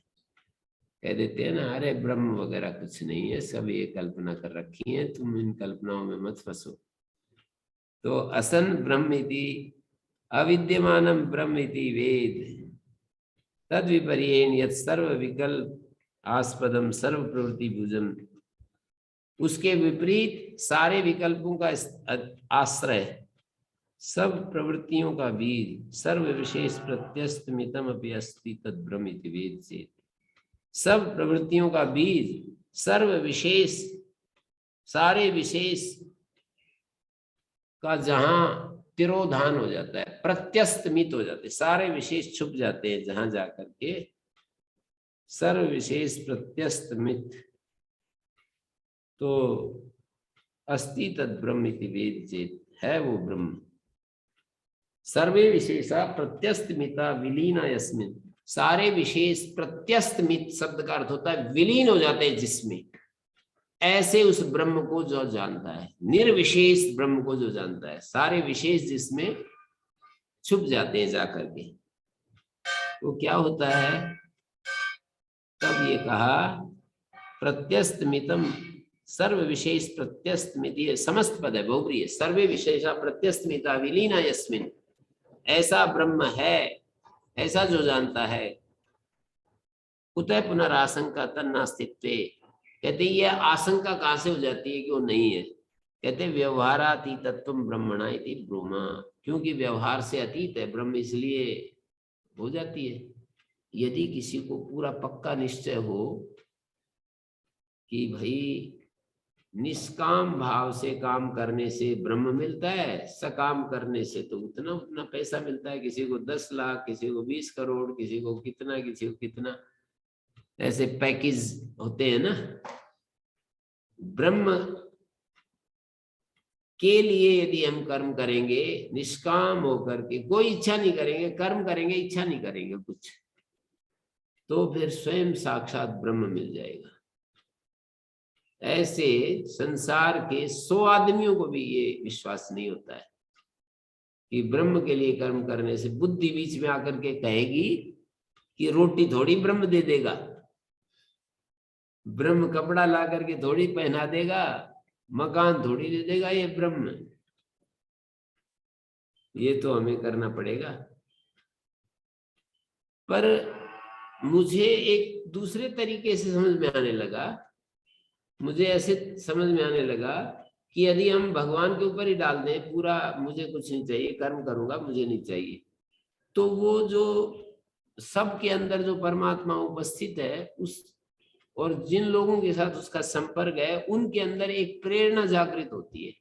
कह देते हैं ना, अरे ब्रह्म वगैरह कुछ नहीं है, सब ये कल्पना कर रखी है, तुम इन कल्पनाओं में मत फंसो। तो असन ब्रह्म इति अविद्यमानम ब्रह्म इति वेद तद विपर्येण यत् सर्व विकल्प आस्पदम सर्व प्रवृत्ति भुजम। उसके विपरीत सारे विकल्पों का आश्रय, सब प्रवृत्तियों का बीज, सर्व विशेष प्रत्यस्तमितम अपि अस्ति तद ब्रह्म इति वेद से। सब प्रवृत्तियों का बीज, सर्व विशेष, सारे विशेष का जहां तिरोधान हो जाता है, प्रत्यस्तमित हो जाते, सारे विशेष छुप जाते हैं जहां जाकर के, सर्व विशेष प्रत्यस्तमित, तो अस्ति तद ब्रह्म इति वेद चेत, है वो ब्रह्म। सर्वे विशेषा प्रत्यस्तमिता विलीना यस्मिन्। सारे विशेष प्रत्यस्तमित शब्द का अर्थ होता है विलीन हो जाते हैं जिसमें। ऐसे उस ब्रह्म को जो जानता है, निर्विशेष ब्रह्म को जो जानता है, सारे विशेष जिसमें छुप जाते हैं जाकर के, तो क्या होता है, तब ये कहा प्रत्यस्तमितम सर्व विशेष प्रत्यस्तमिति, समस्त पद है, बहुब्री है, सर्वे विशेषा प्रत्यस्तमिता विलीना यस्मिन्। ऐसा ब्रह्म है, ऐसा जो जानता है, कुतः पुनराशंका तन्नास्तित्वे। कहते ये आशंका कहां से हो जाती है कि वो नहीं है। कहते व्यवहारातीतत्वम ब्रह्मणा इति ब्रूमा, क्योंकि व्यवहार से अतीत है ब्रह्म, इसलिए हो जाती है। यदि किसी को पूरा पक्का निश्चय हो कि भाई निष्काम भाव से काम करने से ब्रह्म मिलता है, सकाम करने से तो उतना उतना पैसा मिलता है, किसी को 10 लाख, किसी को 20 करोड़, किसी को कितना, किसी को कितना, ऐसे पैकेज होते हैं ना। ब्रह्म के लिए यदि हम कर्म करेंगे निष्काम होकर के, कोई इच्छा नहीं करेंगे, कर्म करेंगे, इच्छा नहीं करेंगे कुछ, तो फिर स्वयं साक्षात ब्रह्म मिल जाएगा। ऐसे संसार के 100 आदमियों को भी ये विश्वास नहीं होता है कि ब्रह्म के लिए कर्म करने से, बुद्धि बीच में आकर के कहेगी कि रोटी थोड़ी ब्रह्म दे देगा, ब्रह्म कपड़ा ला करके थोड़ी पहना देगा, मकान थोड़ी दे देगा, ये ब्रह्म, ये तो हमें करना पड़ेगा। पर मुझे एक दूसरे तरीके से समझ में आने लगा, मुझे ऐसे समझ में आने लगा कि यदि हम भगवान के ऊपर ही डाल दें पूरा, मुझे कुछ नहीं चाहिए, कर्म करूंगा, मुझे नहीं चाहिए, तो वो जो सबके अंदर जो परमात्मा उपस्थित है, उस और जिन लोगों के साथ उसका संपर्क है, उनके अंदर एक प्रेरणा जागृत होती है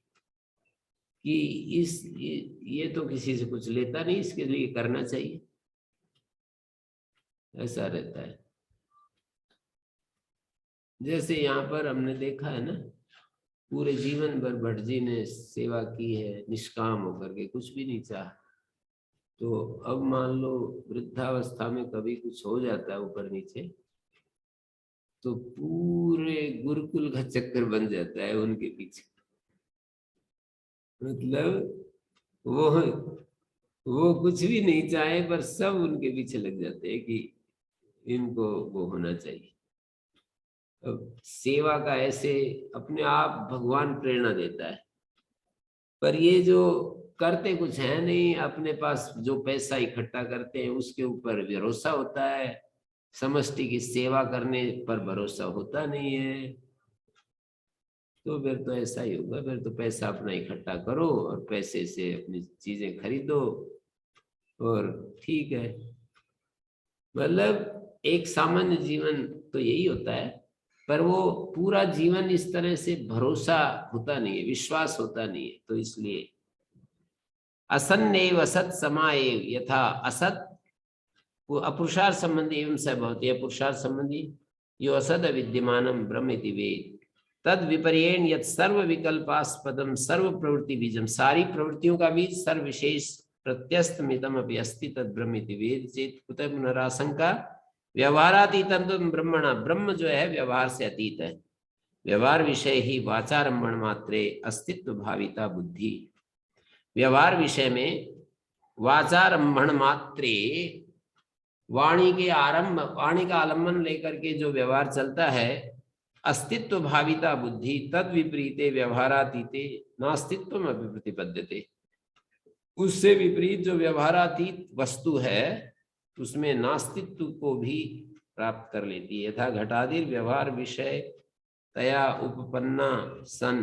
कि ये तो किसी से कुछ लेता नहीं, इसके लिए करना चाहिए, ऐसा रहता है। जैसे यहाँ पर हमने देखा है ना, पूरे जीवन भर भट्ट जी ने सेवा की है, निष्काम होकर के, कुछ भी नहीं चाहा। तो अब मान लो वृद्धावस्था में कभी कुछ हो जाता है ऊपर नीचे, तो पूरे गुरुकुल का चक्कर बन जाता है उनके पीछे। मतलब वो कुछ भी नहीं चाहे पर सब उनके पीछे लग जाते हैं कि इनको वो होना चाहिए। अब सेवा का ऐसे अपने आप भगवान प्रेरणा देता है, पर ये जो करते कुछ है नहीं, अपने पास जो पैसा इकट्ठा करते हैं उसके ऊपर भरोसा होता है, समष्टि की सेवा करने पर भरोसा होता नहीं है, तो फिर तो ऐसा ही होगा। फिर तो पैसा अपना इकट्ठा करो और पैसे से अपनी चीजें खरीदो और ठीक है। मतलब एक सामान्य जीवन तो यही होता है, पर वो पूरा जीवन इस तरह से भरोसा होता नहीं है, विश्वास होता नहीं है। तो इसलिए असन्नेव असत समाएव यथा असत, वो अपुरुषार्थ संबंधी एवं स भवति, अपुरुषार्थ संबंधी यो असद विद्यमानम ब्रह्म इति वेद तद विपर्येण यत् सर्व विकल्पास्पदम सर्व प्रवृत्ति बीजम। सारी प्रवृत्तियों का बीज, सर्व विशेष प्रत्यस्तमिदम अपि अस्ति तद ब्रह्म इति वेद चेत कुतः पुनराशंका। व्यवहारातीतं ब्रह्मणा, ब्रह्म जो है व्यवहार से अतीत है। व्यवहार विषय ही वाचारंभण मात्रे अस्तित्व भाविता बुद्धि। व्यवहार विषय में वाचारंभण मात्रे, वाणी के आरंभ, वाणी का आलम्बन लेकर के जो व्यवहार चलता है, अस्तित्व भाविता बुद्धि तद विपरीते व्यवहारातीते नास्तित्वम अपि प्रतिपद्यते। उससे विपरीत जो व्यवहारातीत वस्तु है उसमें नास्तित्व को भी प्राप्त कर लेती है। यथा घटादि व्यवहार विषय तया उपपन्ना सन,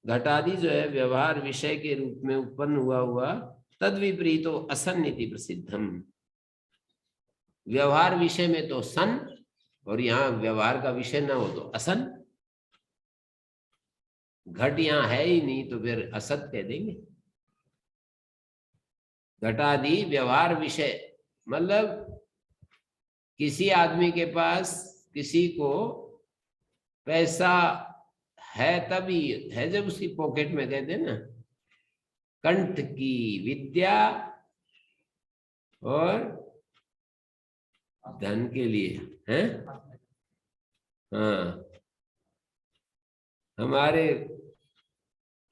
घटादि जो है व्यवहार विषय के रूप में उत्पन्न हुआ तद विपरीतो असन्निति प्रसिद्धम। व्यवहार विषय में तो सन, और यहाँ व्यवहार का विषय ना हो तो असन। घट यहाँ है ही नहीं तो फिर असत कह देंगे। घटादि व्यवहार विषय मतलब किसी आदमी के पास, किसी को पैसा है तभी है जब उसकी पॉकेट में, कहते हैं ना, कंठ की विद्या और धन के लिए है। हाँ, हमारे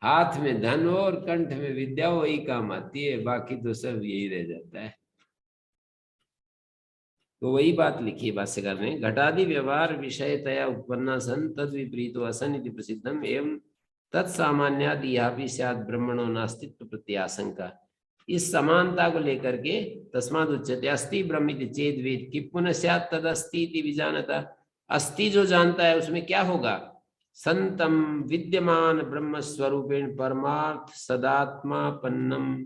हाथ में धन हो और कंठ में विद्या, वही काम आती है, बाकी तो सब यही रह जाता है। तो वही बात लिखी है भाष्यकार ने, घटादि व्यवहार विषयतया उत्पन्ना सन तद विपरीतो असन इति प्रसिद्धम एवं तत्सामान्याद यहापि स्यात् ब्रह्मणो नास्तित्व प्रत्याशंका। इस समानता को लेकर के तस्माद उच्यते अस्ति ब्रह्म इति चेद वेद कि पुनः स्यात् तद अस्ति इति विजानता। अस्ति जो जानता है उसमें क्या होगा, संतम विद्यमान ब्रह्म स्वरूपेण परमार्थ सदात्मापन्नम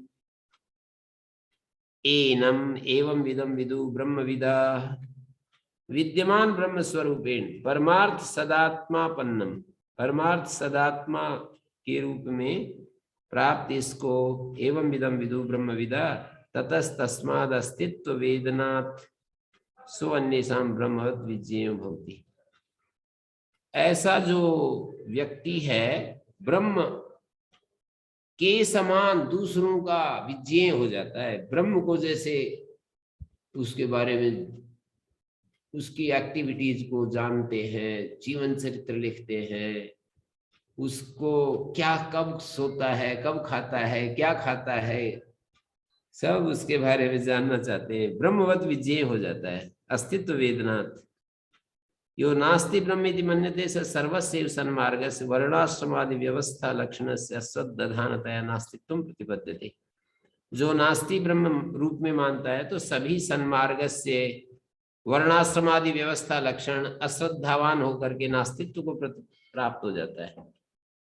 एनम एवं विदम विदु ब्रह्मविदा। विद्यमान ब्रह्म स्वरूपेण परमार्थ सदात्मापन्नम, परमार्थ सदात्मा के रूप में प्राप्त इसको एवं विदम विदु ब्रह्मविदा ततस्तस्माद् अस्तित्व वेदनात् सुअन्येषां ब्रह्मवत् विज्ञेयो भवति। ऐसा जो व्यक्ति है ब्रह्म के समान दूसरों का विज्ञेय हो जाता है। ब्रह्म को जैसे उसके बारे में, उसकी एक्टिविटीज को जानते हैं, जीवन चरित्र लिखते हैं, उसको क्या कब सोता है, कब खाता है, क्या खाता है, सब उसके बारे में जानना चाहते हैं। ब्रह्मवत विज्ञेय हो जाता है। अस्तित्व वेदनात् यो नास्ति ब्रह्मेति मन्यते स सर्वस्यैव सन्मार्गस्य वर्णाश्रमादि व्यवस्था लक्षणस्य अस्वदधानतया नास्तित्वं प्रतिपद्यते। जो नास्ति ब्रह्म रूप में मानता है तो सभी सन्मार्गस्य वर्णाश्रमादि व्यवस्था लक्षण अश्रद्धावान होकर के नास्तित्व को प्राप्त हो जाता है।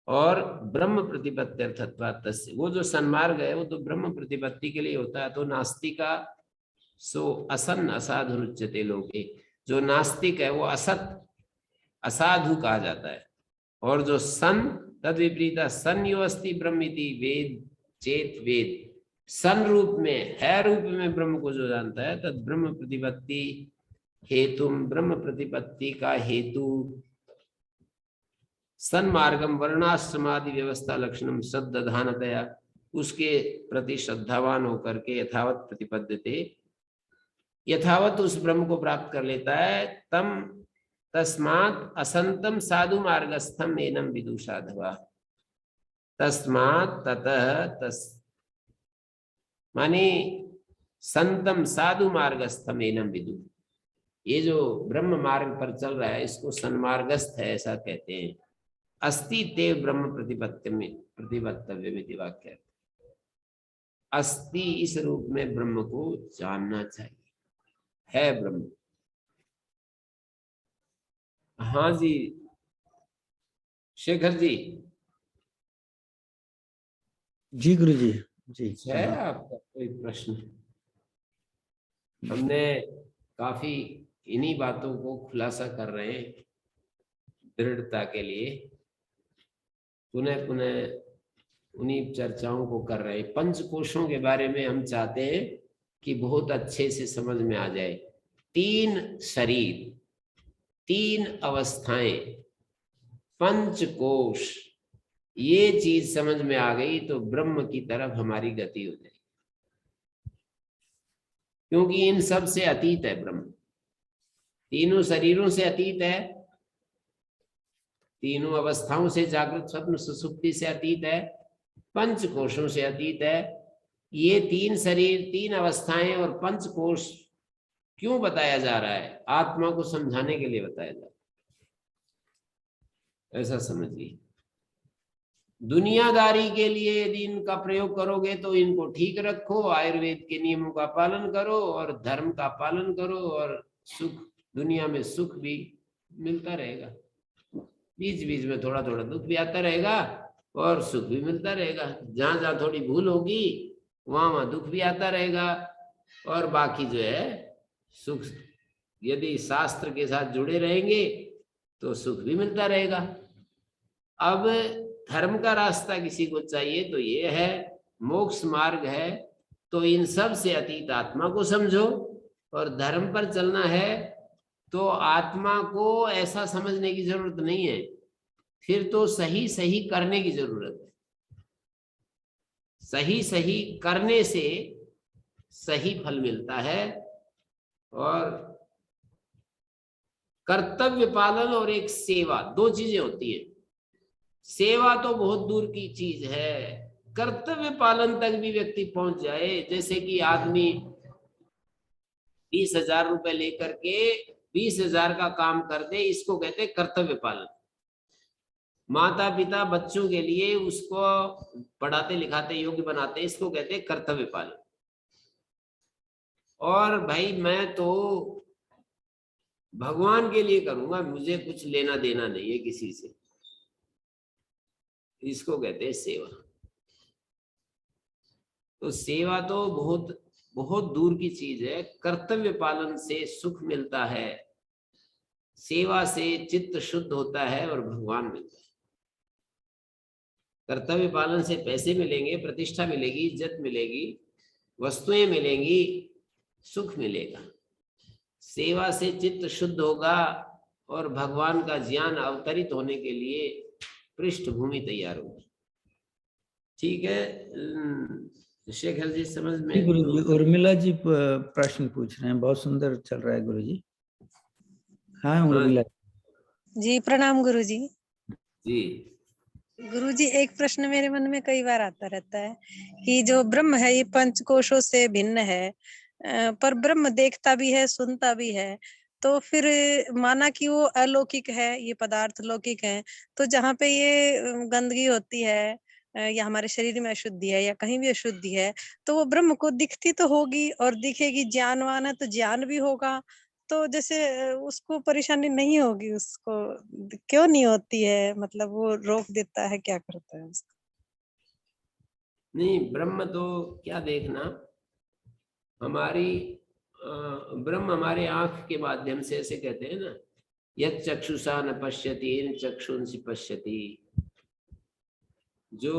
और ब्रह्म प्रतिपत्त्यर्थत्वात् तस्य, वो जो सन्मार्ग है वो तो ब्रह्म प्रतिपत्ति के लिए होता है। तो नास्तिका सो असन् असाधुरुच्यते लोके, जो नास्तिक है वो असत असाधु कहा जाता है। और जो सन तद विपरीत सन यो अस्ति ब्रह्मिति वेद चेत वेद, सन रूप में है, रूप में ब्रह्म को जो जानता है तद ब्रह्म प्रतिपत्ति हेतु, ब्रह्म प्रतिपत्ति का हेतु सन्मार्गम वर्णाश्रमादि व्यवस्था लक्षणम श्रद्धानतया, उसके प्रति श्रद्धावान होकर के यथावत प्रतिपद्यते, यथावत उस ब्रह्म को प्राप्त कर लेता है। तम तस्मात् असंतम साधु मार्गस्थम एनम विदु साधवा। तस्मात् ततः तस माने संतम साधु मार्गस्थम एनम विदु, ये जो ब्रह्म मार्ग पर चल रहा है इसको सन्मार्गस्थ है ऐसा कहते हैं। अस्ति ते ब्रह्म प्रतिपत्तव्य वाक्य, अस्ति इस रूप में ब्रह्म को जानना चाहिए, है ब्रह्म। हाँ जी शेखर जी। जी गुरु जी। जी है आपका कोई प्रश्न? हमने काफी इन्हीं बातों को खुलासा कर रहे हैं दृढ़ता के लिए, पुनः पुनः उन्हीं चर्चाओं को कर रहे हैं। पंचकोशों के बारे में हम चाहते हैं कि बहुत अच्छे से समझ में आ जाए। 3 शरीर, 3 अवस्थाएं, पंचकोश, ये चीज समझ में आ गई तो ब्रह्म की तरफ हमारी गति हो जाएगी। क्योंकि इन सब से अतीत है ब्रह्म, तीनों शरीरों से अतीत है, तीनों अवस्थाओं से, जागृत स्वप्न सुषुप्ति से अतीत है, पंच कोशों से अतीत है। ये तीन शरीर, तीन अवस्थाएं और पंच कोश क्यों बताया जा रहा है? आत्मा को समझाने के लिए बताया जा रहा है, ऐसा समझिए। दुनियादारी के लिए यदि इनका प्रयोग करोगे तो इनको ठीक रखो, आयुर्वेद के नियमों का पालन करो और धर्म का पालन करो, और सुख, दुनिया में सुख भी मिलता रहेगा, बीच बीच में थोड़ा थोड़ा दुख भी आता रहेगा और सुख भी मिलता रहेगा। जहां जहां थोड़ी भूल होगी वहां वहां दुख भी आता रहेगा, और बाकी जो है सुख, यदि शास्त्र के साथ जुड़े रहेंगे तो सुख भी मिलता रहेगा। अब धर्म का रास्ता किसी को चाहिए तो ये है, मोक्ष मार्ग है, तो इन सब से अतीत आत्मा को समझो, और धर्म पर चलना है तो आत्मा को ऐसा समझने की जरूरत नहीं है, फिर तो सही सही करने की जरूरत है। सही सही करने से सही फल मिलता है, और कर्तव्य पालन और एक सेवा, दो चीजें होती है। सेवा तो बहुत दूर की चीज है, कर्तव्य पालन तक भी व्यक्ति पहुंच जाए, जैसे कि आदमी 20,000 रुपए लेकर के 20,000 का काम कर दे, इसको कहते हैं कर्तव्य पालन। माता पिता बच्चों के लिए उसको पढ़ाते लिखाते योग्य बनाते, इसको कहते हैं कर्तव्य पालन। और भाई मैं तो भगवान के लिए करूंगा, मुझे कुछ लेना देना नहीं है किसी से, इसको कहते हैं सेवा। तो सेवा तो बहुत बहुत दूर की चीज है, कर्तव्य पालन से सुख मिलता है, सेवा से चित्त शुद्ध होता है और भगवान मिलता है। कर्तव्य पालन से पैसे मिलेंगे, प्रतिष्ठा मिलेगी, इज्जत मिलेगी, वस्तुएं मिलेंगी, सुख मिलेगा। सेवा से चित्त शुद्ध होगा और भगवान का ज्ञान अवतरित होने के लिए पृष्ठभूमि तैयार होगी। ठीक है शेखर जी, समझ में? गुरु जी, उर्मिला जी प्रश्न पूछ रहे हैं, बहुत सुंदर चल रहा है गुरु जी। हाँ उर्मिला जी, प्रणाम गुरु जी। जी गुरु जी, एक प्रश्न मेरे मन में कई बार आता रहता है कि जो ब्रह्म है ये पंचकोशों से भिन्न है, पर ब्रह्म देखता भी है, सुनता भी है, तो फिर माना कि वो अलौकिक है, ये पदार्थ लौकिक है, तो जहाँ पे ये गंदगी होती है या हमारे शरीर में अशुद्धि है या कहीं भी अशुद्धि है, तो वो ब्रह्म को दिखती तो होगी और दिखेगी, ज्ञानवान है तो ज्ञान भी होगा, तो जैसे उसको परेशानी नहीं होगी, उसको क्यों नहीं होती है? मतलब वो रोक देता है, क्या करता है उसको? नहीं, ब्रह्म तो क्या देखना, हमारी ब्रह्म हमारे आंख के माध्यम से, ऐसे कहते हैं ना, यत् चक्षुषा न पश्यति न चक्षुंसि पश्यति। जो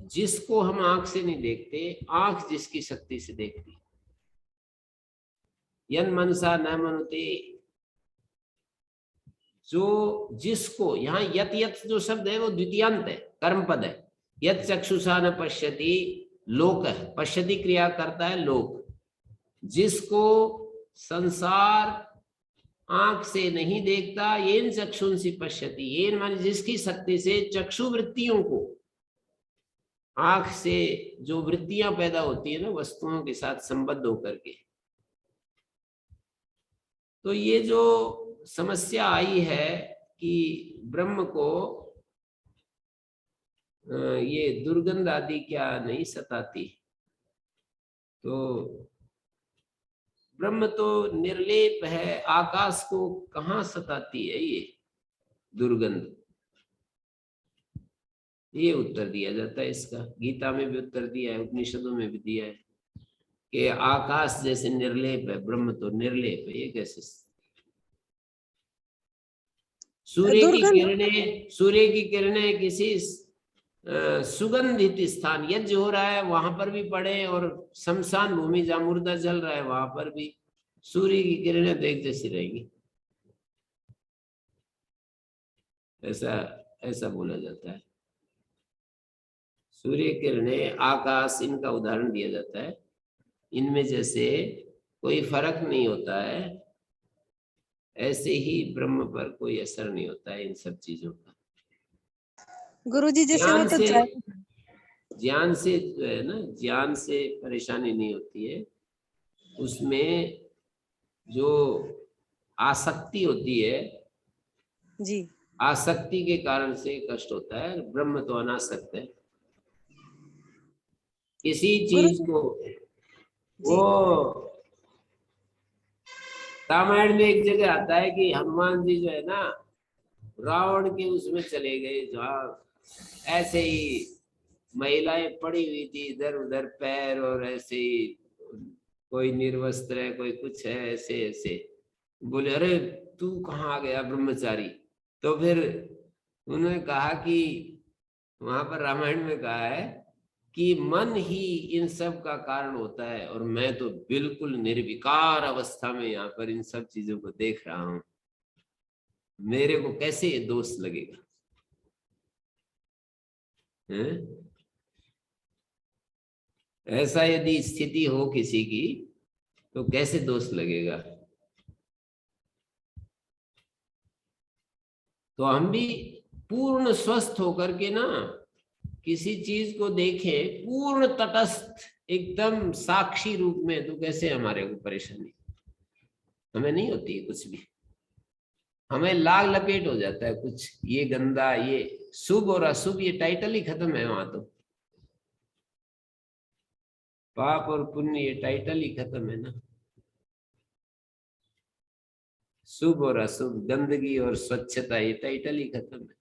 जिसको हम आंख से नहीं देखते, आंख जिसकी शक्ति से देखती। यन मनसा न मनुते, जो जिसको, यहाँ यत यत जो शब्द है वो द्वितीयांत है, कर्म पद है। यत चक्षुषा न पश्यति, लोक है, पश्यति क्रिया करता है लोक। जिसको संसार आंख से नहीं देखता, येन चक्षुंसि पश्यति, येन माने जिसकी शक्ति से चक्षु वृत्तियों को, आंख से जो वृत्तियां पैदा होती है ना वस्तुओं के साथ संबद्ध होकर के, तो ये जो समस्या आई है कि ब्रह्म को ये दुर्गंध आदि क्या नहीं सताती, तो ब्रह्म तो निर्लेप है, आकाश को कहाँ सताती है ये दुर्गंध? ये उत्तर दिया जाता है इसका, गीता में भी उत्तर दिया है, उपनिषदों में भी दिया है कि आकाश जैसे निर्लेप है, ब्रह्म तो निर्लेप है। ये कैसे? सूर्य की किरणें किसी सुगंधित स्थान, यज्ञ हो रहा है वहां पर भी पड़े, और शमशान भूमि जहां मुर्दा जल रहा है वहां पर भी सूर्य की किरणें तो एक जैसी रहेंगी, ऐसा ऐसा बोला जाता है। सूर्य किरणें, आकाश, इनका उदाहरण दिया जाता है। इनमें जैसे कोई फर्क नहीं होता है, ऐसे ही ब्रह्म पर कोई असर नहीं होता है इन सब चीजों का। गुरुजी जैसे वो तो ज्ञान से जो है ना, ज्ञान से परेशानी नहीं होती है, उसमें जो आसक्ति होती है, जी आसक्ति के कारण से कष्ट होता है। ब्रह्म तो अनासक्त है किसी चीज गुरुजी को। जी वो रामायण में एक जगह आता है कि हनुमान जी जो है ना, रावण के उसमें चले गए जहाँ ऐसे ही महिलाएं पड़ी हुई थी इधर उधर, पैर और ऐसे ही, कोई निर्वस्त्र है, कोई कुछ है, ऐसे ऐसे। बोले अरे तू कहाँ आ गया ब्रह्मचारी। तो फिर उन्होंने कहा कि वहां पर रामायण में कहा है कि मन ही इन सब का कारण होता है, और मैं तो बिल्कुल निर्विकार अवस्था में यहाँ पर इन सब चीजों को देख रहा हूं, मेरे को कैसे ये दोष लगेगा। हैं? ऐसा यदि स्थिति हो किसी की तो कैसे दोष लगेगा। तो हम भी पूर्ण स्वस्थ होकर के ना किसी चीज को देखें पूर्ण तटस्थ एकदम साक्षी रूप में, तो कैसे हमारे को परेशानी, हमें नहीं होती है कुछ भी। हमें लाग लपेट हो जाता है कुछ, ये गंदा, ये शुभ और अशुभ, ये टाइटल ही खत्म है वहां। तो पाप और पुण्य ये टाइटल ही खत्म है ना। शुभ और अशुभ, गंदगी और स्वच्छता, ये टाइटल ही खत्म है।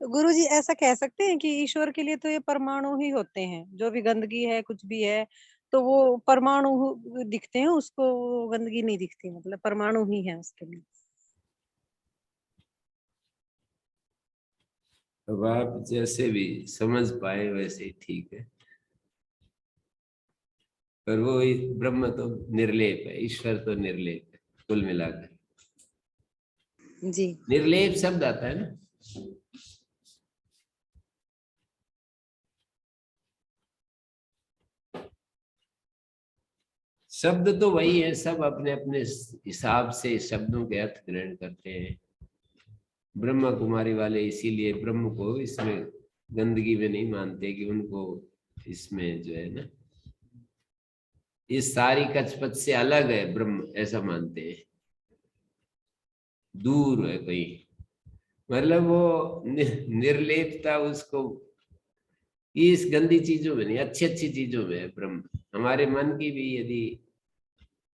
गुरुजी ऐसा कह सकते हैं कि ईश्वर के लिए तो ये परमाणु ही होते हैं, जो भी गंदगी है कुछ भी है तो वो परमाणु दिखते हैं, उसको गंदगी नहीं दिखती, मतलब परमाणु ही है उसके लिए। अब आप जैसे भी समझ पाए वैसे ही ठीक है, पर वो ब्रह्म तो निर्लेप है, ईश्वर तो निर्लेप है कुल मिलाकर। जी निर्लेप शब्द आता है ना, शब्द तो वही है, सब अपने अपने हिसाब से शब्दों के अर्थ ग्रहण करते हैं। ब्रह्मा कुमारी वाले इसीलिए ब्रह्म को इसमें गंदगी में नहीं मानते कि उनको इसमें जो है ना, इस सारी कचपच से अलग है ब्रह्म, ऐसा मानते हैं, दूर है कहीं। मतलब वो निर्लेपता उसको इस गंदी चीजों में नहीं, अच्छी अच्छी चीजों में है ब्रह्म। हमारे मन की भी यदि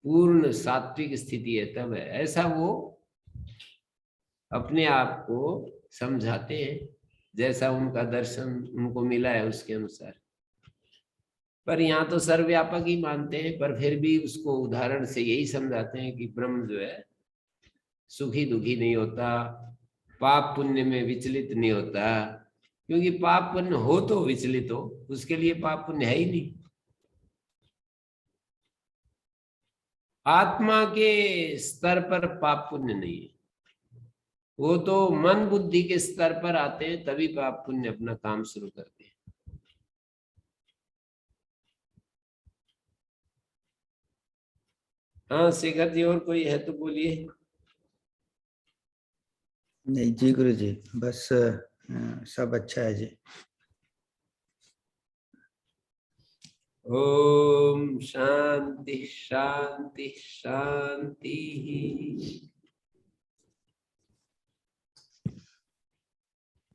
पूर्ण सात्विक स्थिति है तब है ऐसा, वो अपने आप को समझाते हैं जैसा उनका दर्शन उनको मिला है उसके अनुसार। पर यहाँ तो सर्वव्यापक ही मानते हैं, पर फिर भी उसको उदाहरण से यही समझाते हैं कि ब्रह्म जो है सुखी दुखी नहीं होता, पाप पुण्य में विचलित नहीं होता, क्योंकि पाप पुण्य हो तो विचलित हो, उसके लिए पाप पुण्य है ही नहीं। आत्मा के स्तर पर पाप पुण्य नहीं है, वो तो मन बुद्धि के स्तर पर आते हैं तभी पाप पुण्य अपना काम शुरू करते हैं। हाँ शेखर जी, और कोई है तो बोलिए। नहीं जी गुरु जी, बस सब अच्छा है जी। ओम शांति शांति शांति।